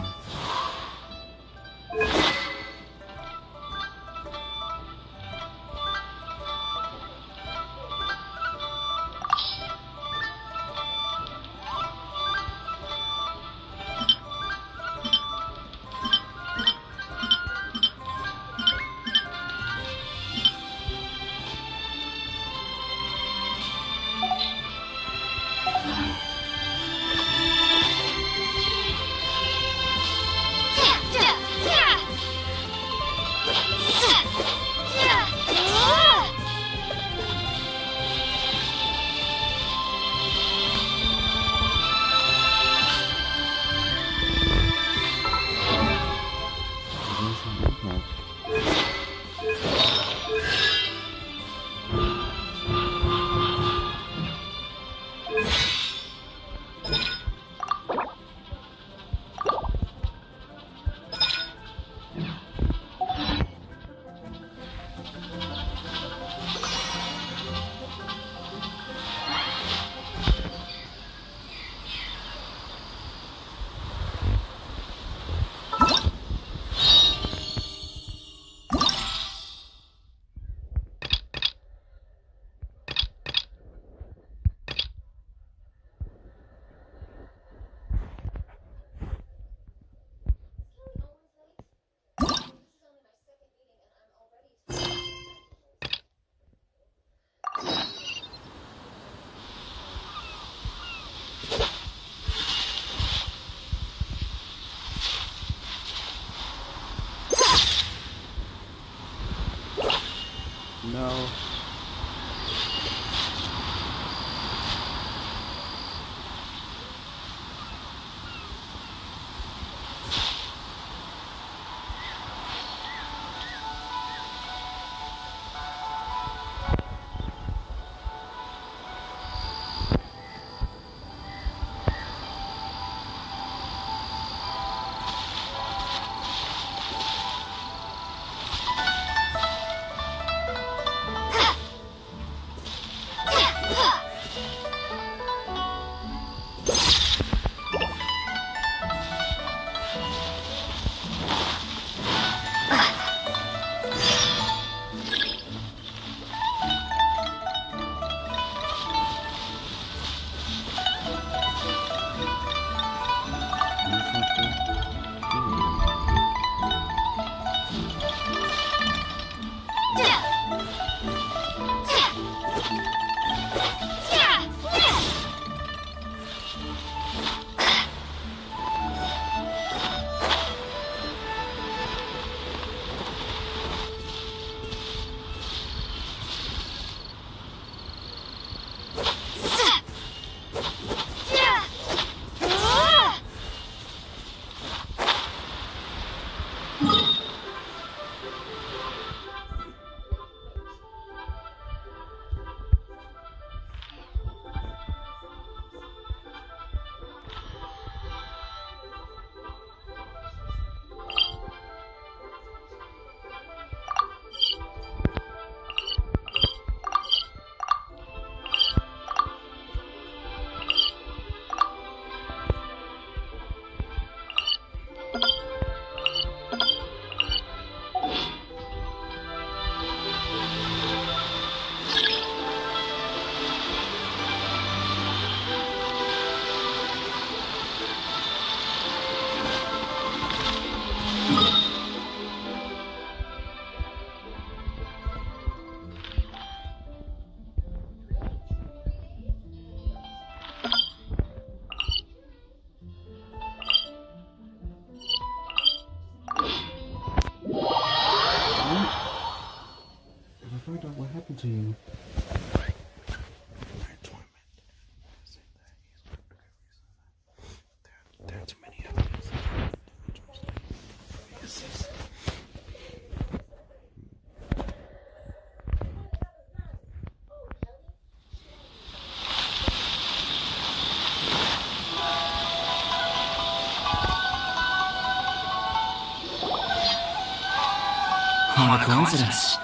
S9: What a coincidence.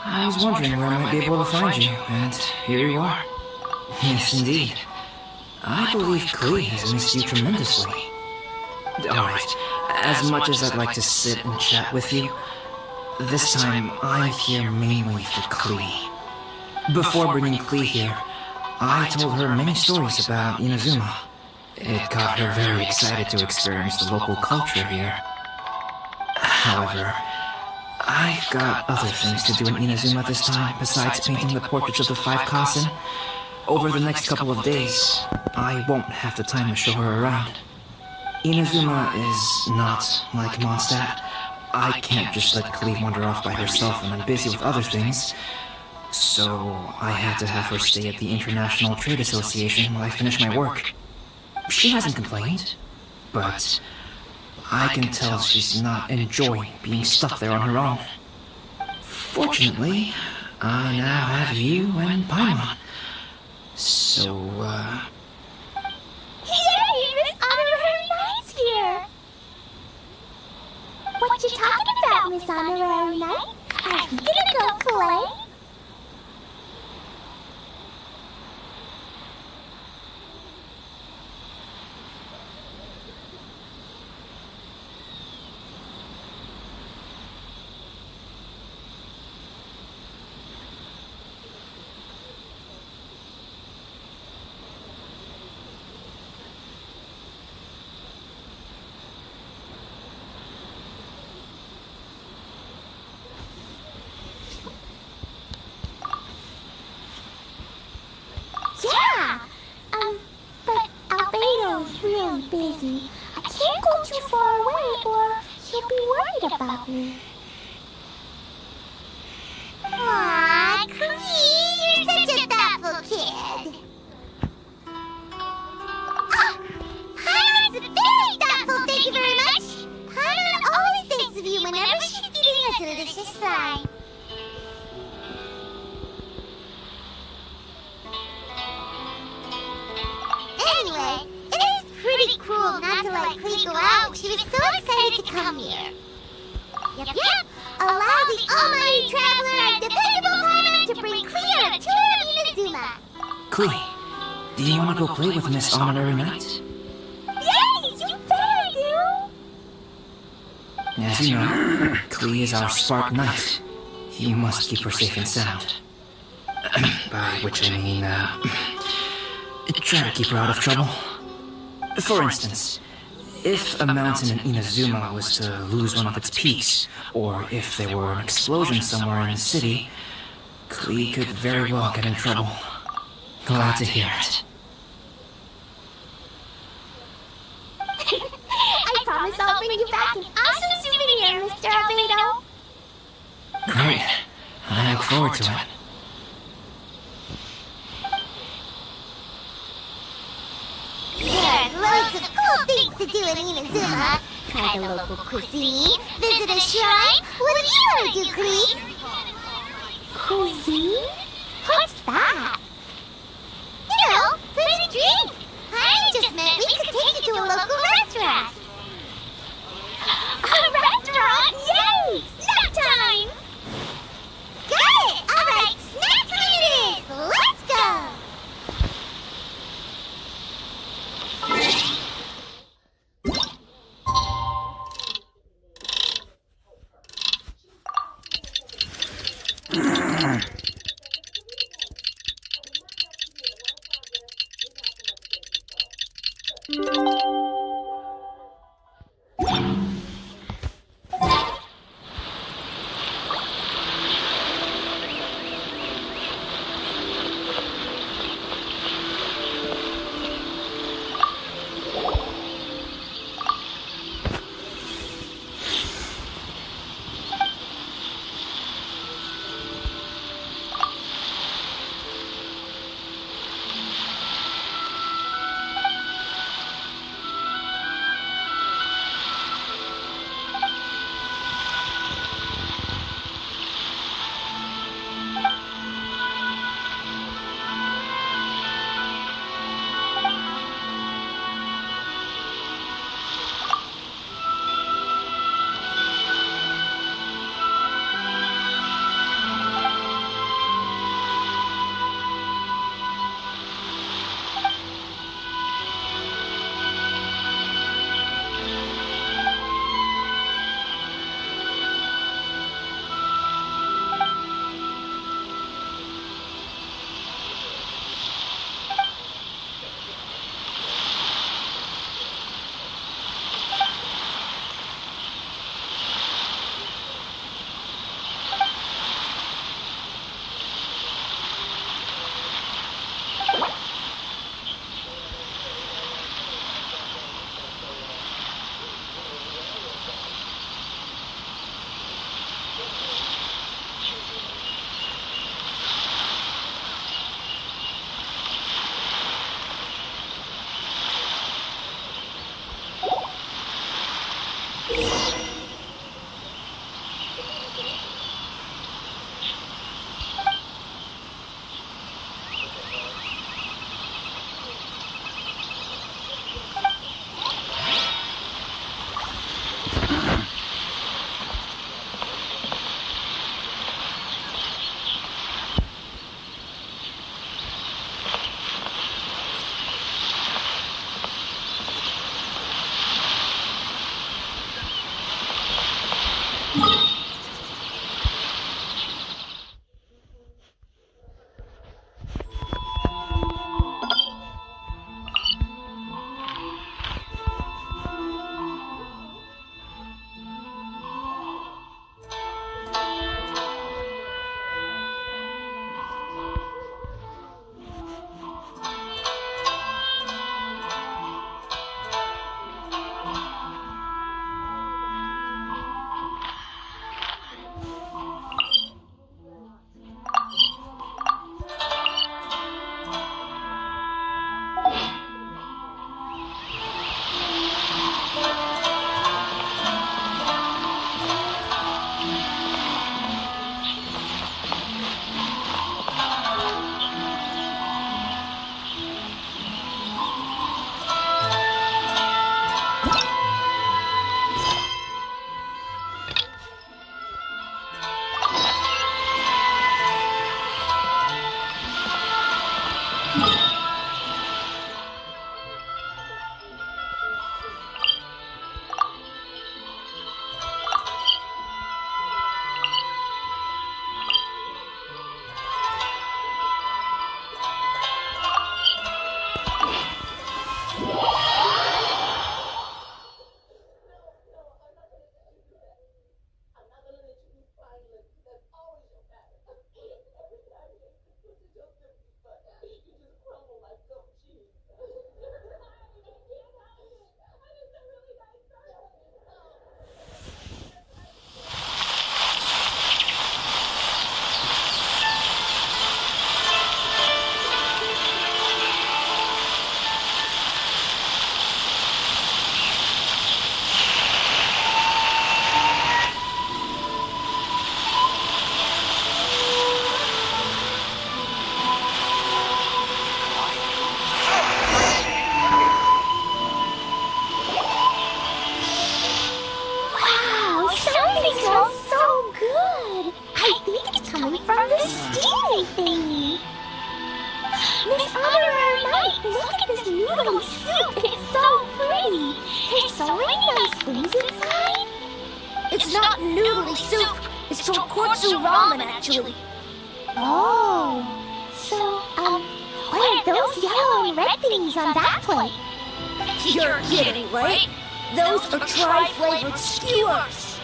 S9: I was wondering where I might be able to find you, and here you are. Yes, indeed. I believe Klee has missed you tremendously. Alright, as much as I'd like to sit and chat with you, this time I'm here mainly for Klee. Before bringing Klee here, I told her many stories about Inazuma. It got her very excited to experience the local culture here. However, I've got other things to do in Inazuma this time besides painting the portraits of the 5 Kasen. Over the next couple of days, I won't have the time to show her around. Inazuma is not like Mondstadt. I can't just let Klee wander off by herself when I'm busy with other things. So I had to have her stay at the International Trade Association while I finish my work. She hasn't complained, but I can tell she's not enjoying being stuck there on her own. Fortunately, I now have you and Paimon. So,
S8: Yay! Miss Honorary Knight's here! What you talking about, Miss Honorary Knight? Are you gonna go play? Yeah! But Albedo's really busy. I can't go too far away or he'll be worried about me.
S2: Aw, Klee, you're such a thoughtful kid. Paimon's very thoughtful, thank you very much. Paimon always thinks of you whenever she's eating a delicious slime. Anyway, it is pretty cruel not to let Klee go out. She was so excited to come here. Yep. Allow the almighty traveler and dependable Paimon to bring Klee on a tour of Inazuma.
S9: Klee, do you want to go play with Miss Honorary Knight?
S8: Yes, you bet I do!
S9: As you know, Klee is our Spark Knight. You must keep her safe and sound. By which I mean, try to keep her out of trouble. For instance, if a mountain in Inazuma was to lose one of its peaks, or if there were an explosion somewhere in the city, Klee could very well get in trouble. Glad to hear it.
S8: I promise I'll bring you back an awesome souvenir, Mr. Albedo.
S9: Great. I look forward to it.
S2: There are loads of cool things to do in Inazuma. Try the local cuisine, visit a shrine. What do you want to do, Klee?
S8: Cuisine?
S2: What's that? You know, food and drink. I just meant we could take you to a local restaurant.
S8: A restaurant? Yay! Snack time!
S2: Got it! Alright, snack time it is! Let's go!
S12: soup. It's tonkotsu ramen, actually.
S8: Oh, so, what are those yellow and red things on that plate?
S12: You're kidding, right? Those are tri-flavored skewers.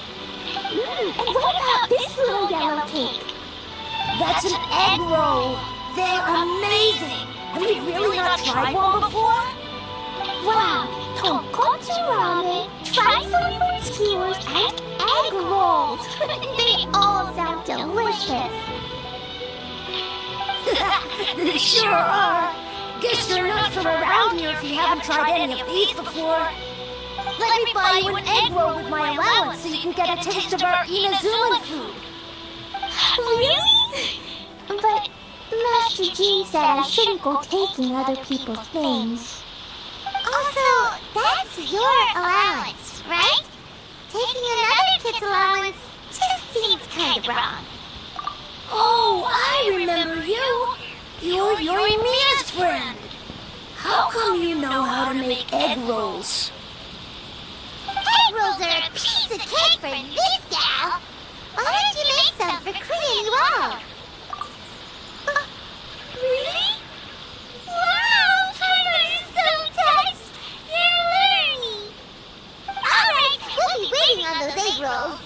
S8: And what about this little yellow cake?
S12: That's an egg roll. They're amazing. Have you really not tried one before?
S8: Wow, tonkotsu ramen, tri-flavored skewers, and egg rolls. They all sound delicious.
S12: They sure are. Guess you're not from around here if you haven't tried any of these before. Let me buy you an egg roll with my allowance so you can get a taste of our Inazuman food.
S8: Really? But Master Jean said I shouldn't go taking other people's things.
S2: Also, that's your allowance, right? Taking another kid's allowance just seems kind of wrong.
S12: Oh, I remember you. You're Yorimiya's friend. How come you know how to make egg rolls?
S2: Egg rolls are a piece of cake for this gal. Why don't you make some for Kree and you all?
S8: Really? Wow, China is so touched. You're learning.
S2: Alright, we'll be waiting on those egg rolls.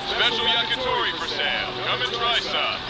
S14: Special yakitori for sale. Come and try some.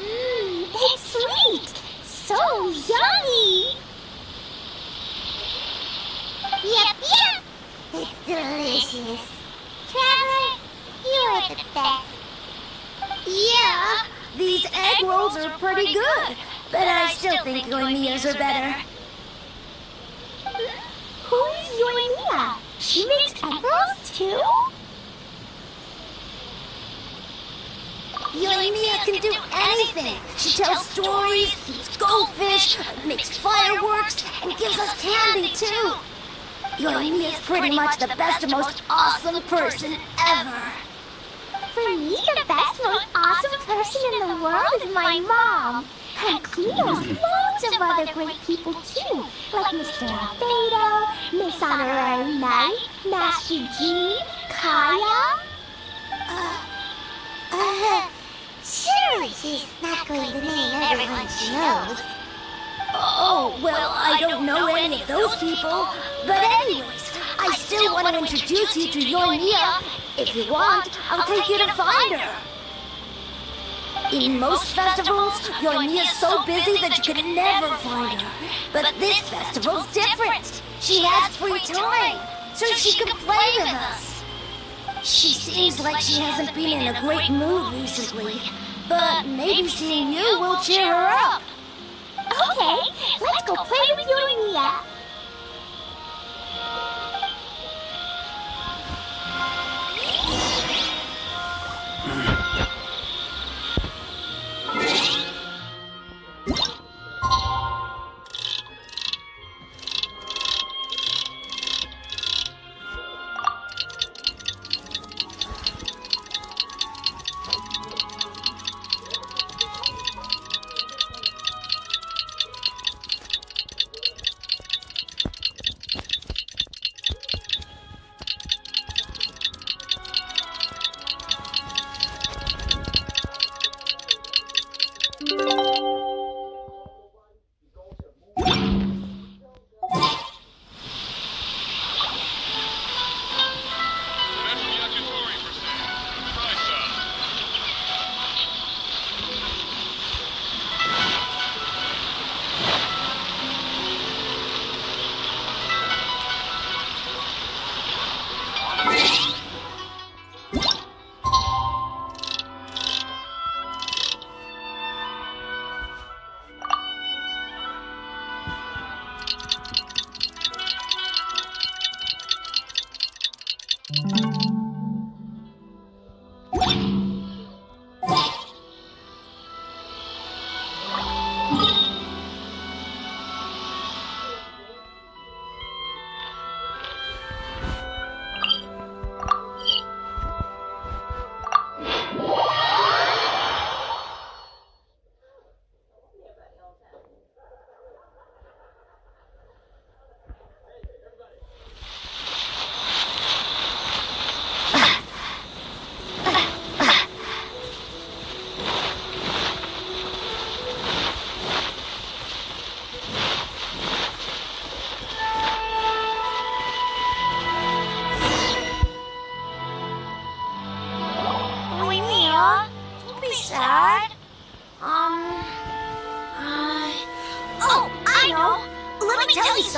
S8: It's sweet! So yummy!
S2: Yep, yep! It's delicious. Traveler, you are the best.
S12: Yeah, these egg rolls are pretty good, but I still think Yoimiya's are better.
S8: Who is Yoimiya? She makes egg rolls too?
S12: Yoimiya can do anything. She tells stories, eats goldfish, makes fireworks, and gives us candy too. Yoimiya's pretty much the best and most awesome person ever.
S8: For me, the best, most awesome person in the world is my mom. And Clea knows loads of other great people too, like Mr. Albedo, Miss Honorary Knight, Master G, Kaya.
S2: Surely she's not going to name everyone she knows.
S12: Oh, well, I don't know any of those people. But anyways, I still want to introduce you to Yoimiya. If you want, I'll take you to find her. In most festivals, Yoimiya's so busy that you can never find her. But this festival's different. She has free time, so she can play with us. She seems like she hasn't been in a great mood recently. But maybe seeing you will cheer her up.
S8: Okay, let's go play with Yoimiya.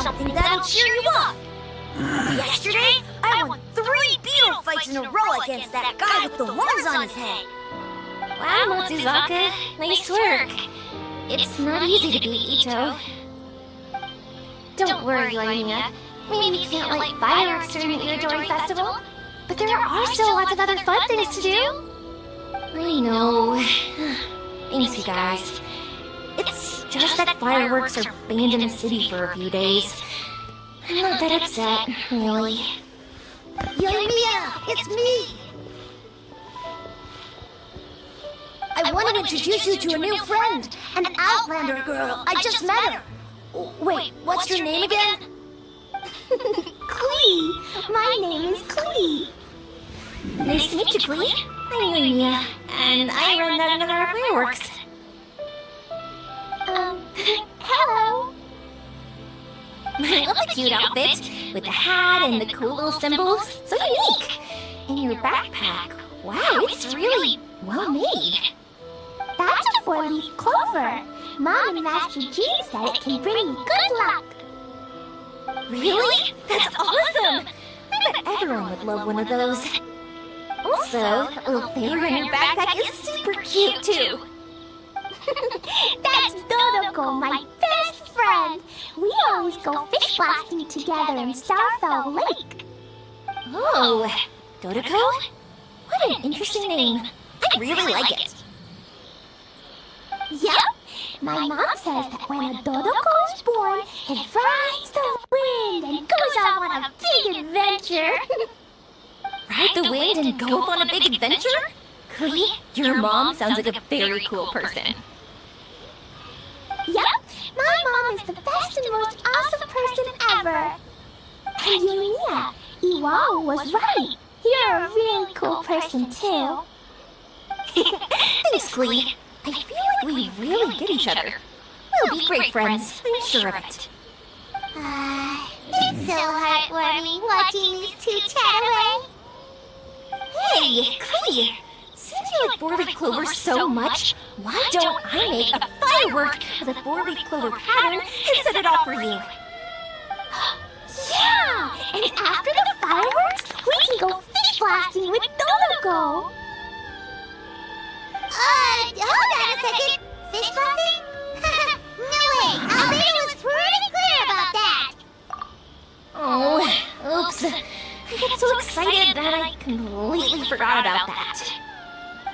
S12: something that'll cheer you up. Yesterday, I won 3 beetle fights in a row against that guy with the horns on his head.
S5: Wow, Matsuzaka. Nice work. It's not easy to beat Ito. Don't worry, Yoimiya. Maybe we can't light fireworks during the Iridori Festival, but there are still lots of other fun things to do. I know. Thanks, you guys. It's just that fireworks are banned in the city for a few days. I'm not that upset, really.
S12: Yoimiya, it's me! I want to introduce you to a new friend, an Outlander girl. I just met her. Wait, what's your name again?
S8: Clee! My name is Clee.
S5: Nice to meet you, Clee. I'm Yoimiya, and I run that under our fireworks.
S8: Hello.
S5: I love the cute outfit, with the hat and the cool little symbols. So unique. And your backpack. Wow, it's really well made.
S8: That's a 4-leaf four-leaf clover. Mom and Master Jean said it can bring you good luck.
S12: Really? That's awesome! I bet everyone would love one of those. Also, that little fairy in your backpack is super cute, too.
S8: That's Dodoko, my best friend. We always go fish blasting together in Starfell Lake.
S12: Oh, Dodoko? What an interesting name. I really like it.
S8: Yep. My mom says that when a Dodoko is born, it rides the wind and goes off on a big adventure.
S12: Ride the wind and go off on a big adventure? Klee, your mom sounds like a very cool person.
S8: Yep, my mom is the best and most awesome person ever. And Yonia, Iwao was right. You're a really cool person too.
S12: Thanks, Klee. I feel like we really get each other. We'll be great friends, I'm sure of it.
S2: It's so heartwarming watching these two chat away.
S12: Hey, Klee! Since you like four-leaf clover so much, why don't I make a firework with a four-leaf clover pattern and set it off for you?
S8: Yeah! And after the fireworks, we can go fish blasting with Dodoko.
S2: Hold on a second. Fish blasting? No way. Albedo was pretty clear about that.
S12: Oh, oops. I got so excited that I completely forgot about that.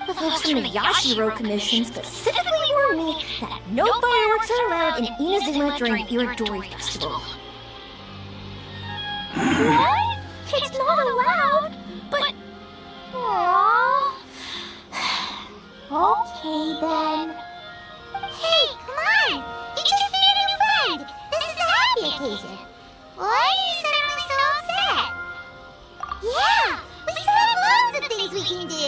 S12: The folks from the Yashiro Commission specifically warned me that no fireworks are allowed in Inazuma during the Iridori Festival.
S8: What? It's not allowed? But... Aww... Okay then.
S2: Hey, come on. You just made a new friend. This is a happy occasion. Why are you suddenly so upset? Yeah, we still have loads of things we can do.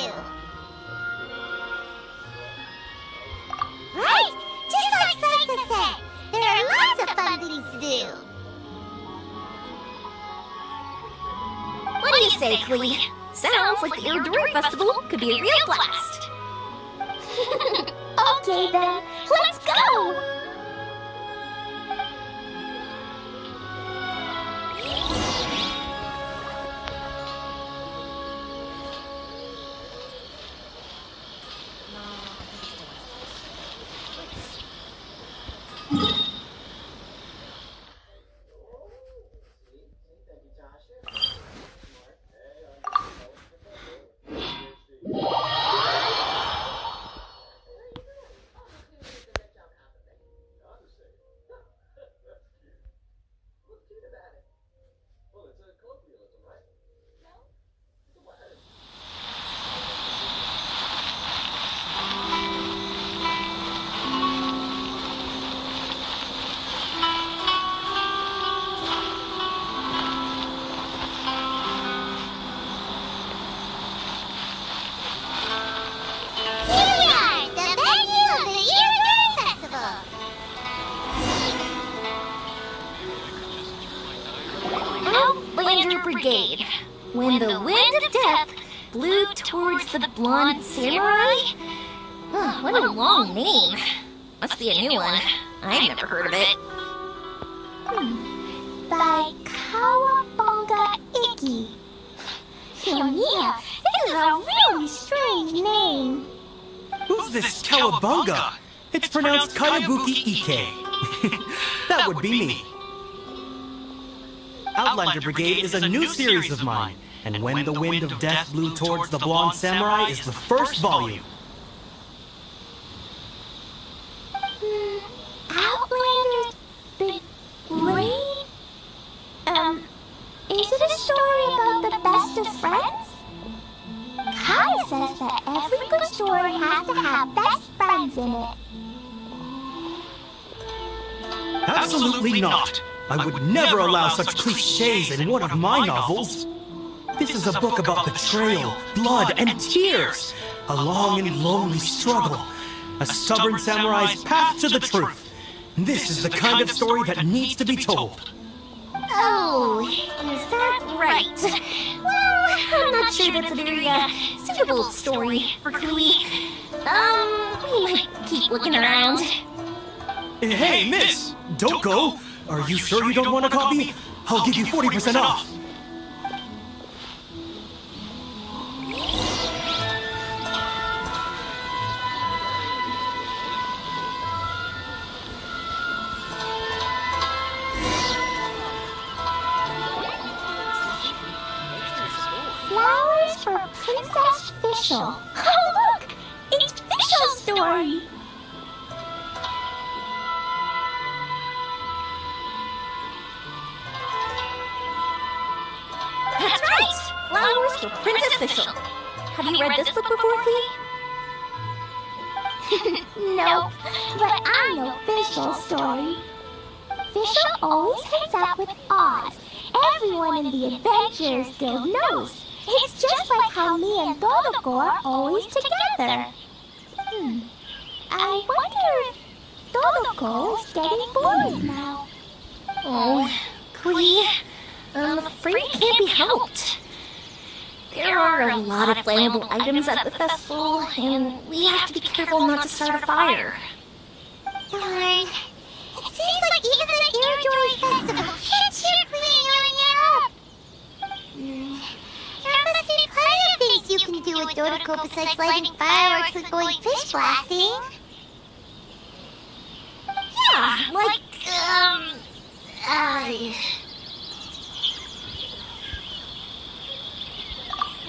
S2: Right, just like Saika said, there are lots of fun things to do.
S12: What do you say, Klee? Sounds like the Iridori Festival could be a real blast.
S8: Okay then, let's go!
S12: Brigade. When the wind of death blew towards the blonde samurai? Oh, what a long name. Must be a new one. I've never heard of it.
S8: By Kawabunga Iki. Yonia, it is a really strange name.
S15: Who's this Cowabunga? It's pronounced Kayabuki Ike. That would be me. Outlander Brigade is a new series of mine, and When the Wind of Death Blew Towards the Blonde Samurai is the first volume.
S8: Outlander's Brigade? Is it a story about the best of friends? Kai says that every good story has to have best friends in it.
S15: Absolutely not! I would never allow such cliches in one of my novels. This is a book about betrayal, blood, and tears. A long and lonely struggle. A stubborn samurai's path to the truth. This is the kind of story that needs to be told.
S12: Oh, is that right? Well, I'm not sure sure that's a very suitable story for Klee. We might keep looking around.
S15: Hey, miss! Don't go! Are you sure you don't want a copy? I'll give you 40% off!
S8: Flowers for Princess Fischl. Oh, look! It's Fischl's story!
S12: That's right! Flowers for Princess Fischl. Have you read this book before, Klee?
S8: Nope, but I know Fischl's story. Fischl always hangs out with Oz. Everyone in the Adventurers Guild knows. It's just like how me and Dodoko are always together. I wonder if Dodoko is getting bored now.
S12: Oh, Klee, I'm afraid it can't be helped. There are a lot of flammable items at the festival, and we have to be careful not to start a fire.
S2: Darn. It seems like even the Iridori Festival can't cheer Klee up. There must be plenty of things you can do with Dodoko besides lighting fireworks and going fish blasting.
S12: Yeah, like,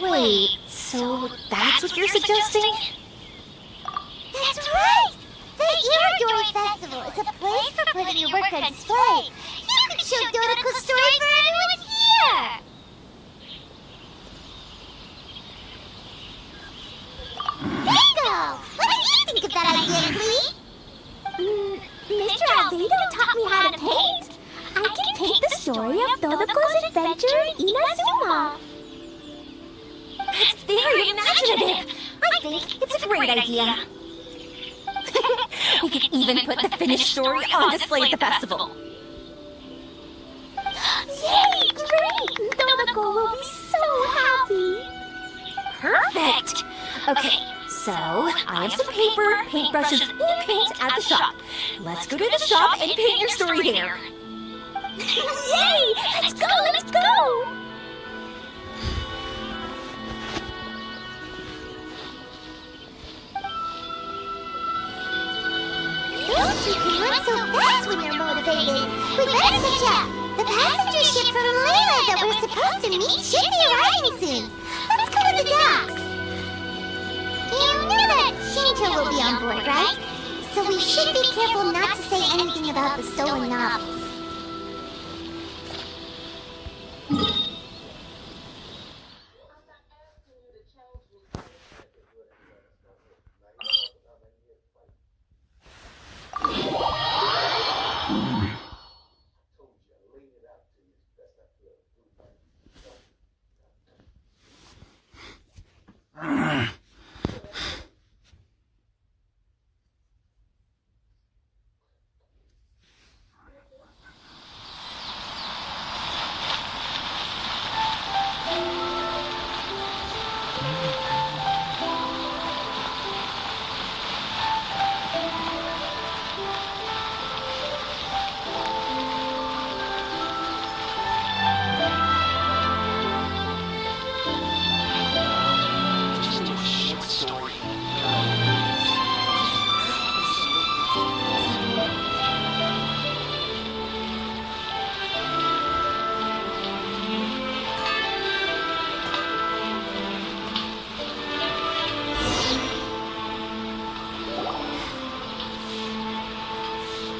S12: Wait, so that's what you're suggesting?
S2: That's right! The Iridori Festival is a place for putting your work on display. You can show Dodoko's story for everyone here! Bingo! What do you think of that idea, Klee?
S8: Mr. Albedo taught me how to paint. I can paint the story of Dodoko's adventure in Inazuma.
S12: That's very imaginative. I think it's a great idea. We could even put the finished story on display at the festival.
S8: Yay! Great! Dodoko will be so happy.
S12: Perfect. Okay, so I have some paper, paintbrushes, and paint at the shop. Let's go to the shop and paint your story there.
S8: Yay! Let's go! Let's go!
S2: Those two can run so fast when they're motivated. We better catch up. The passenger ship from Layla that we're supposed to meet should be arriving soon. Let's go to the docks. You know that Shinto will be on board, right? So we should be careful not to say anything about the stolen novels.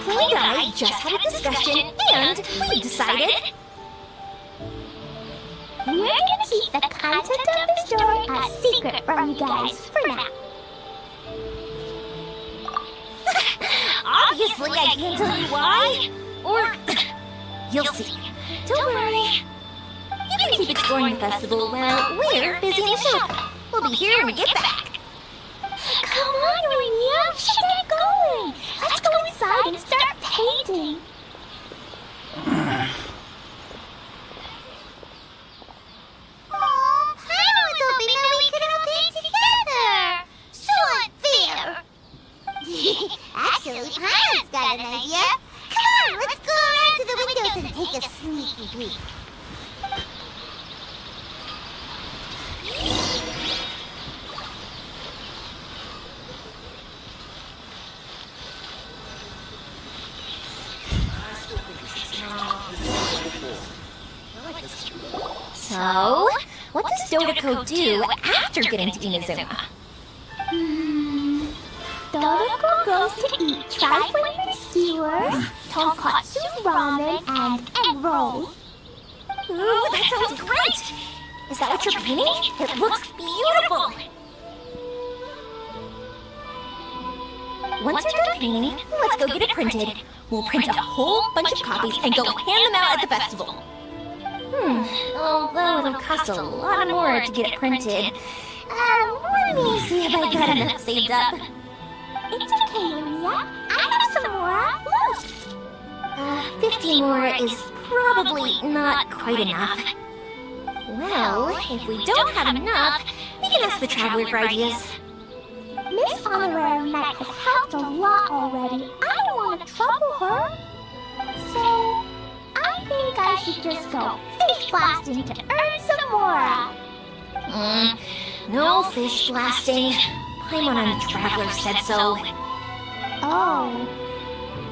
S12: Klee and I just had a discussion, and we decided...
S8: We're gonna keep the content of the story a secret from you guys for now.
S12: Obviously, I can't tell you why. Or... you'll see. Don't worry. You can keep exploring the festival while we're busy in the shop. We'll be here when we get back.
S8: Come on, Rainier, we should get going. Let's go inside and start painting.
S2: Oh, Paimon was
S12: breathe. So, what does Dodoko do after getting to Inazuma?
S8: Dodoko goes to eat trifling skewers, tonkatsu ramen, and egg rolls.
S12: Ooh, that sounds great! Is that what you're painting? It looks beautiful! Once you're done painting, let's go get it printed. We'll print a whole bunch of copies and go hand them out at the festival. Although it'll cost a lot more to get it printed. Let me see if I got enough saved up.
S8: It's okay, Maria. I have some more. Look.
S12: 50 more is probably not quite enough. Well, if we don't have enough, we can ask the Traveler for ideas.
S8: Miss Honorary Knight has helped a lot already. I don't want to trouble her. So, I think I should just go fish blasting to earn some more.
S12: No fish blasting. Paimon and the Traveler said so.
S8: Oh,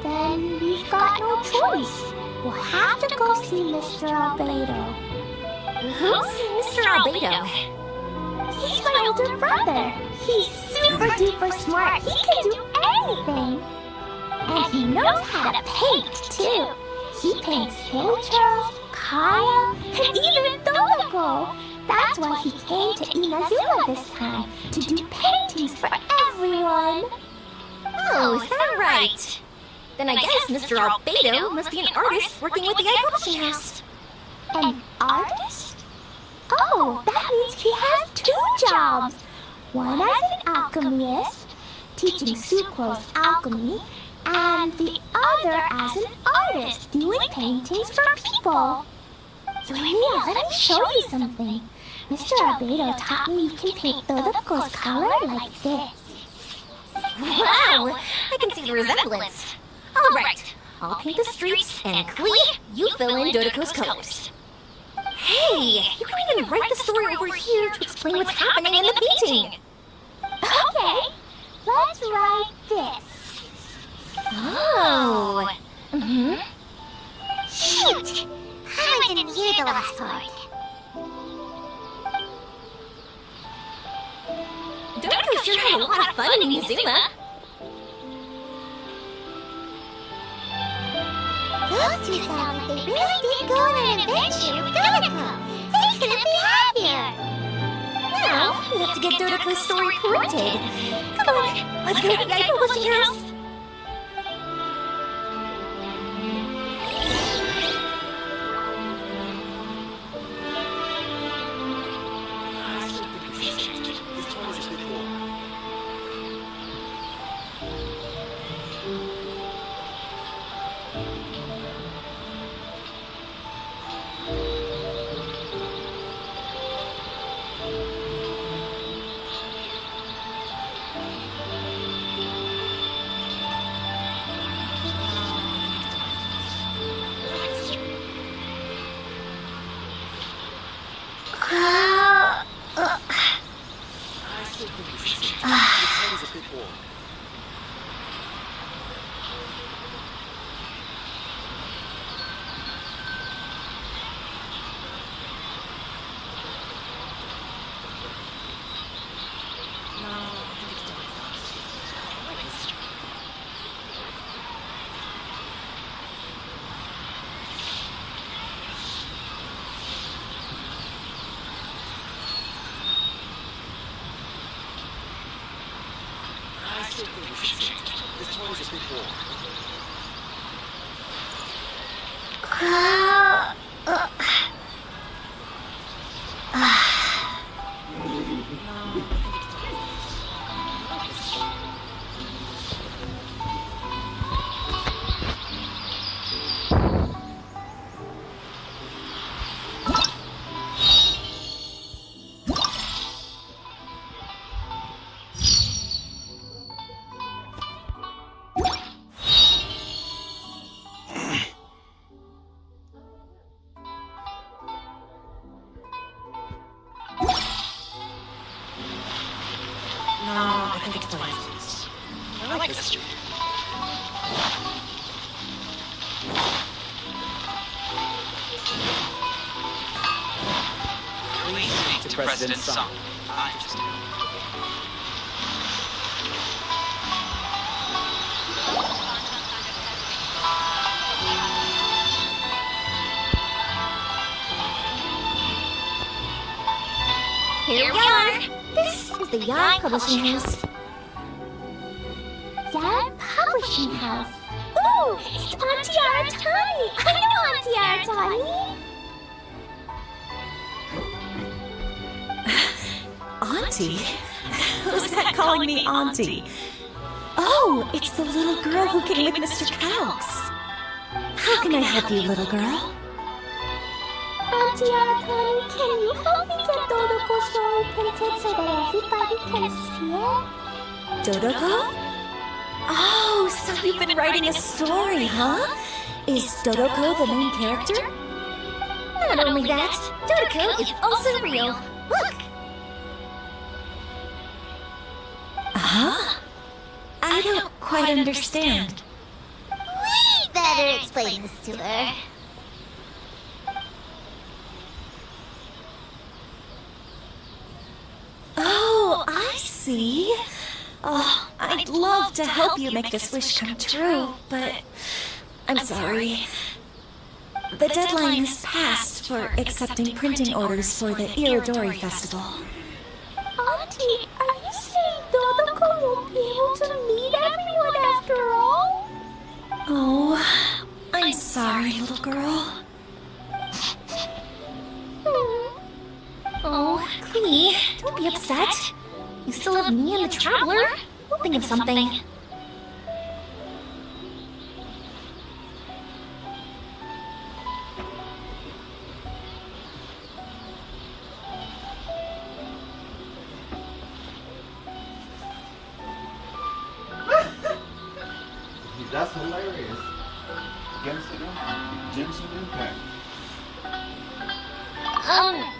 S8: then we've got no choice. We'll have to go see Mr. Albedo.
S12: Who's Mr. Albedo?
S8: He's my older brother. He's super duper smart. He can do anything. And he knows how to paint, too. He paints Hilichurls, Kaya, and even Dodoko. That's why he came to Inazuma this time, to do paintings for everyone.
S12: Oh, is that right? Then I guess Mr. Albedo must be an artist working with the Eye Publishing House.
S8: An artist? Oh, that means he has 2 jobs. One as an alchemist, teaching Sucrose alchemy, and the other as an artist, doing paintings for people. Yoimiya, let me show you something. Mr. Albedo taught me you can paint Dodoko's color like this.
S12: Wow, I can see the resemblance. All right, I'll paint the streets, and Klee, you fill in Dodoko's colors. Hey, you can even write the story over here to explain what's happening in the painting.
S8: Okay, let's write this.
S12: Oh.
S2: Shoot! I didn't hear the last part.
S12: Dodoko sure had a lot of fun in Inazuma.
S2: Those two sound like they really did go on an adventure with Dodoko. They couldn't be happier.
S12: Now, we have to get Dodoko's story printed. Come on, let's go to the Eye Publishing House.
S16: I think it's places. I like this street. Please speak to President Song. I understand.
S8: Here we are. This is the Yarn Publishing House. Yarn Publishing House. Ooh, it's Auntie Aratani. I know Auntie Aratani.
S3: Auntie? Who's that calling me Auntie? Oh, it's the little girl who came with Mr. Calx. How can I help you, little girl?
S8: Auntie Aratani, can you help me get Dodoko's story printed so that everybody can see it?
S3: Dodoko? Oh, so you've been writing a story, huh? Is Dodoko the main character?
S8: Not only that, Dodoko is also real. Look!
S3: Huh? I don't quite understand.
S2: We better explain this to her.
S3: Oh, I see. Oh, I'd love to help you make this wish come true, but I'm sorry. The deadline has passed for accepting printing orders for the Irodori Festival.
S8: Auntie, are you saying Dodoko won't be able to meet everyone after all?
S3: Oh, I'm sorry, little girl.
S8: Oh, Clee, don't be upset. You still have me and the Traveler. We'll think of something.
S1: That's hilarious. Genshin Impact.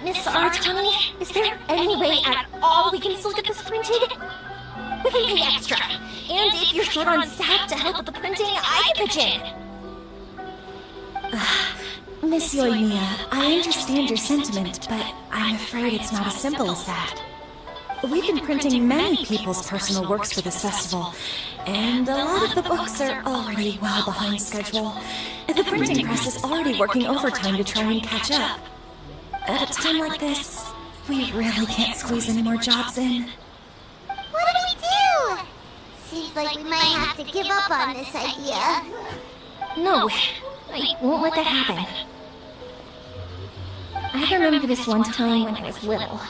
S8: Miss Aratani, is there any way at all we can still get this printed? We can pay extra. And if you're short on staff to help with the printing, I can pitch in.
S3: Miss Yoimiya, I understand your sentiment, but I'm afraid it's not as simple as that. We've been printing many people's personal works for this festival, and a lot of the books are already well behind schedule. The printing press is already working overtime to try and catch up. At a time like this, we really can't squeeze any more jobs in.
S2: What do we do? Seems like we might have to give up on this idea.
S8: No, I won't let that happen. I remember this one time when I was little.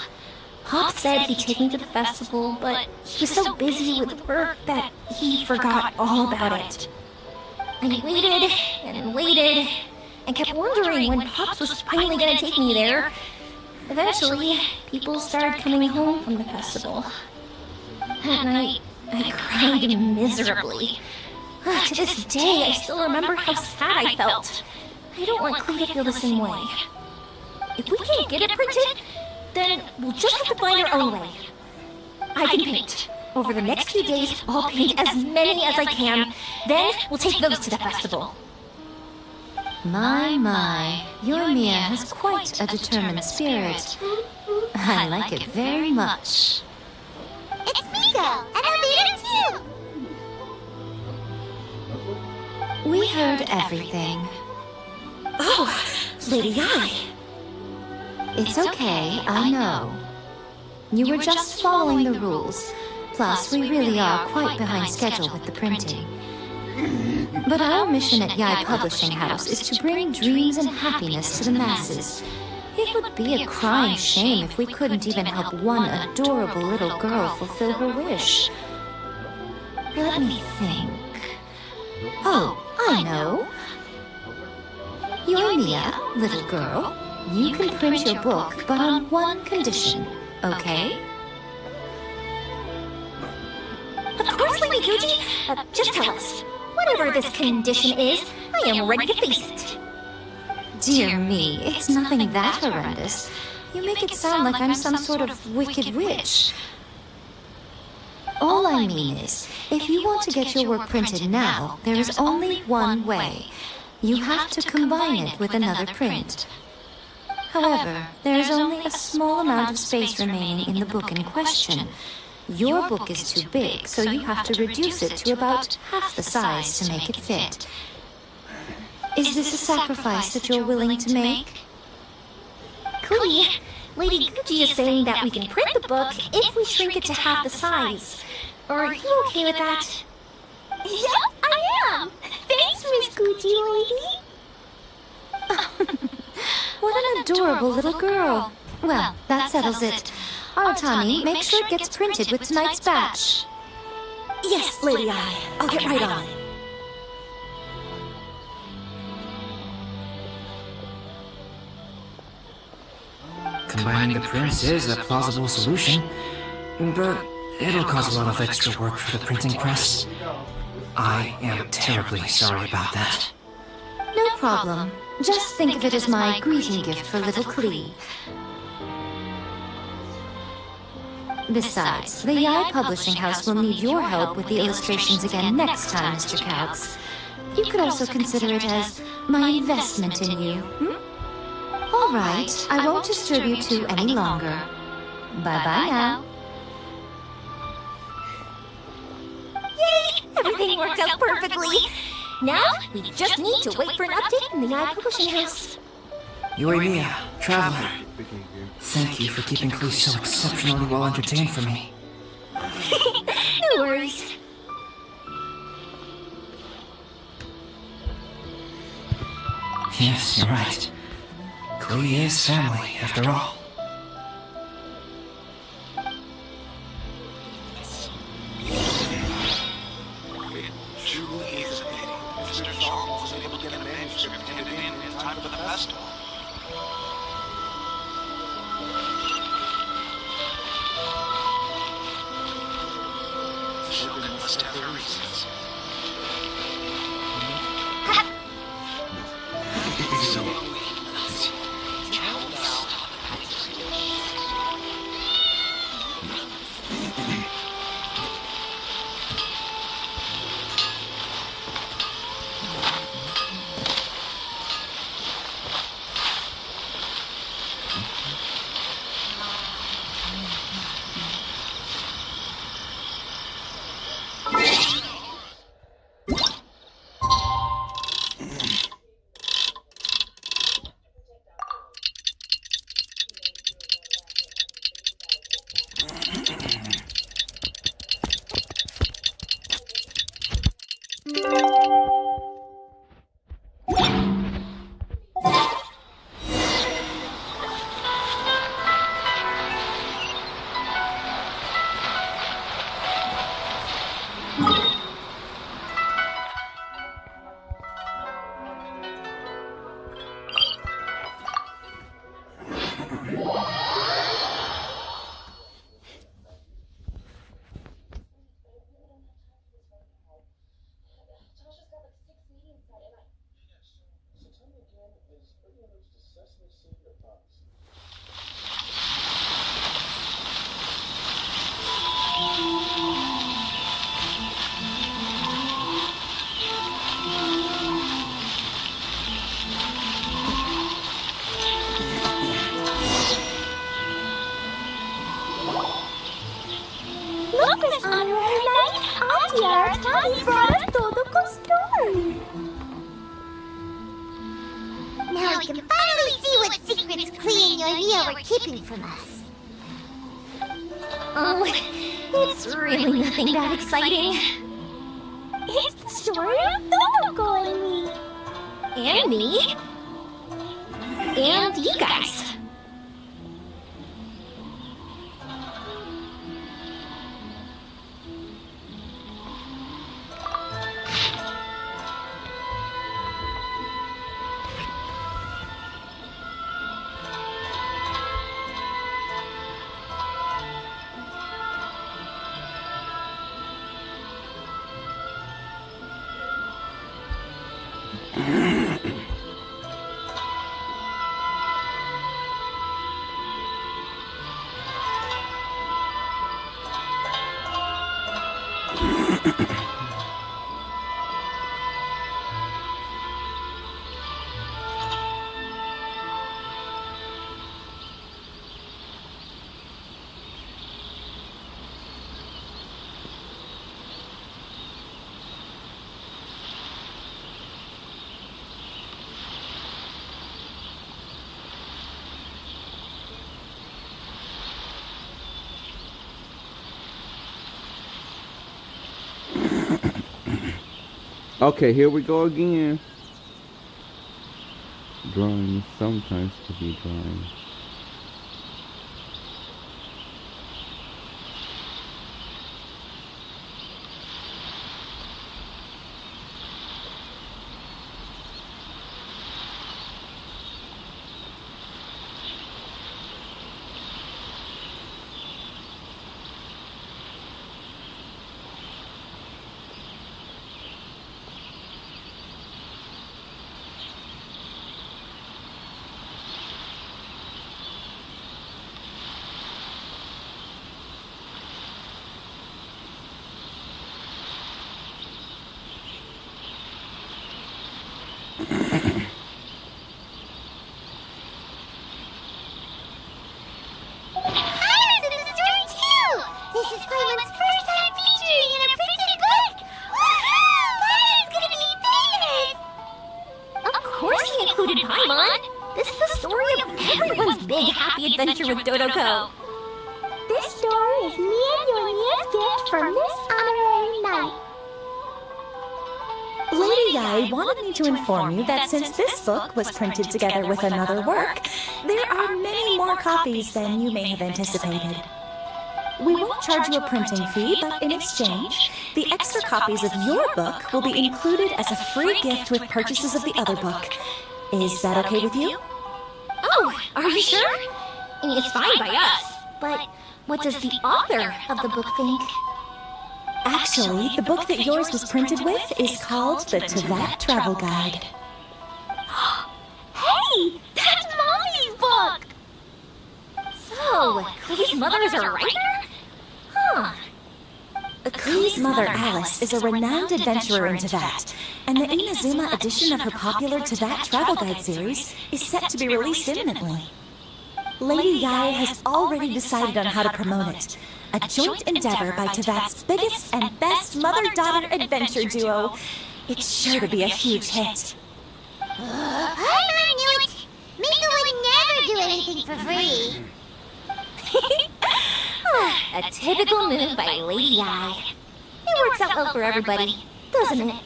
S8: Pop said he'd take me to the festival, but he was so busy with work that he forgot all about it. I waited and waited and kept wondering when Pops was finally gonna take me there. Eventually, people started coming home from the festival. That night, I cried miserably. To this day, I still remember how sad I felt. I don't want Clee to feel the same way. If we can't get it printed, then we'll just have to find our own way. I can paint. Over the next few days, I'll paint as many as I can. Then we'll take those to the festival.
S4: My, Yoimiya has quite a determined spirit. I like it very much.
S2: It's Miko, and I'll be there too.
S4: We heard everything.
S3: Oh, Lady Ai.
S4: It's okay, I know. You were just following the rules. Plus, we really are quite behind schedule with the printing. But our mission at Yai Publishing House is to bring dreams and happiness to the masses. It would be a crying shame if we couldn't even help one adorable little girl fulfill her wish. Let me think. Oh, I know. Yoimiya, little girl, you can print your book, but on one condition, okay?
S8: Of course, Lady Guji. Just tell us. Whatever this condition is, I am ready to face it.
S4: Dear me, it's nothing that horrendous. You make it sound like I'm some sort of wicked witch. I mean is, if you want to get your work printed now, there is only one way. You have to combine it with another print. However, there is only a small amount of space remaining in the book in question. Your book is too big, so you have to reduce it to about half the size to make it fit. Is this a sacrifice that you're willing to make?
S8: Cootie, Lady Gucci is saying that we can print the book if we shrink it to half the size. Are you okay with that? Yep, I am! Thanks, Miss Gucci Lady!
S4: What an adorable little girl. Well, that settles it. Arutami, make sure it gets printed with tonight's batch.
S3: Yes, Lady Ai. I'll get right on it.
S9: Combining the prints is a plausible solution, but it'll cause a lot of extra work for the printing press. I am terribly sorry about that.
S4: No problem. Just think of it as my greeting gift for little Klee. Besides, the Yai Publishing House will need your help with the illustrations again next time, Mr. Calx. You could also consider it as my investment in you. All right, I won't disturb you two any longer. Bye-bye now.
S8: Yay! Everything worked out perfectly! Now, we just need to wait for an update from the Yai Publishing House.
S9: Yoimiya, Traveler. Thank you for keeping Klee so exceptionally well entertained for me.
S8: No worries.
S9: Yes, you're right. Klee is family, after all.
S10: It truly is a pity that Mr. Song wasn't able to get a manuscript handed in time for the festival. Shogun must have her reasons. So,
S8: Lucas Honorary Knight, Auntie Arutami brought us todo story.
S2: Now we can finally see what secrets Klee and Yoimiya were keeping from us.
S8: Oh, it's really nothing that exciting. It's the story of Totoko and me. And me. And you guys.
S1: Okay, here we go again. Drawing sometimes to be drawing.
S8: Adventure with Dodoko. This story is me and Yornia's gift for Miss Honorary Knight.
S3: Lady Yai wanted me to inform you that since this book was printed together with another work, there are many more copies than you may have anticipated. We won't charge you a printing fee, but in exchange, the extra copies of your book will be included as a free gift with purchases of the other book. Is that okay with you?
S8: Oh, are you sure? It's fine by us. But what does the author of the book think?
S3: Actually, the book that yours was printed with is called the Teyvat Travel Guide.
S8: Hey, that's Mommy's book! So, Klee's mother is a writer? Huh.
S3: Klee's mother, Alice, is a renowned adventurer in Teyvat, and the Inazuma edition of her popular Teyvat Travel Guide series is set to be released imminently. Lady Yai has already decided on how to promote it, a joint endeavor by Teyvat's biggest and best mother-daughter adventure duo. It's sure to be a huge hit.
S2: I knew it! Miko would never do anything for free.
S8: A typical move by Lady Yai. It works out well for everybody, doesn't it?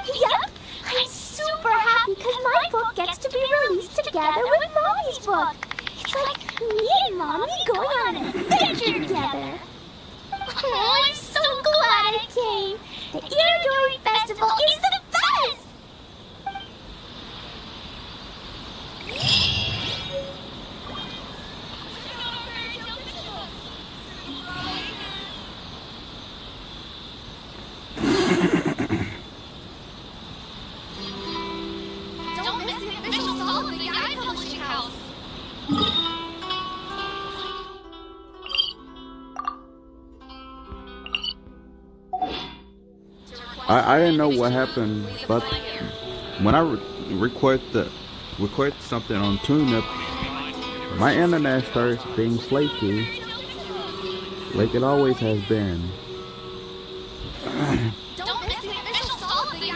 S8: Yep! I'm super happy because my book gets to be released together with Mommy's book. It's like me and Mommy going on an adventure together. Oh, I'm so glad I came. The Iridori Festival is the best!
S5: Don't miss the official stall of the Yai Publishing House.
S1: I didn't know what happened, but when I record something on Turnip, my internet starts being flaky, like it always has been.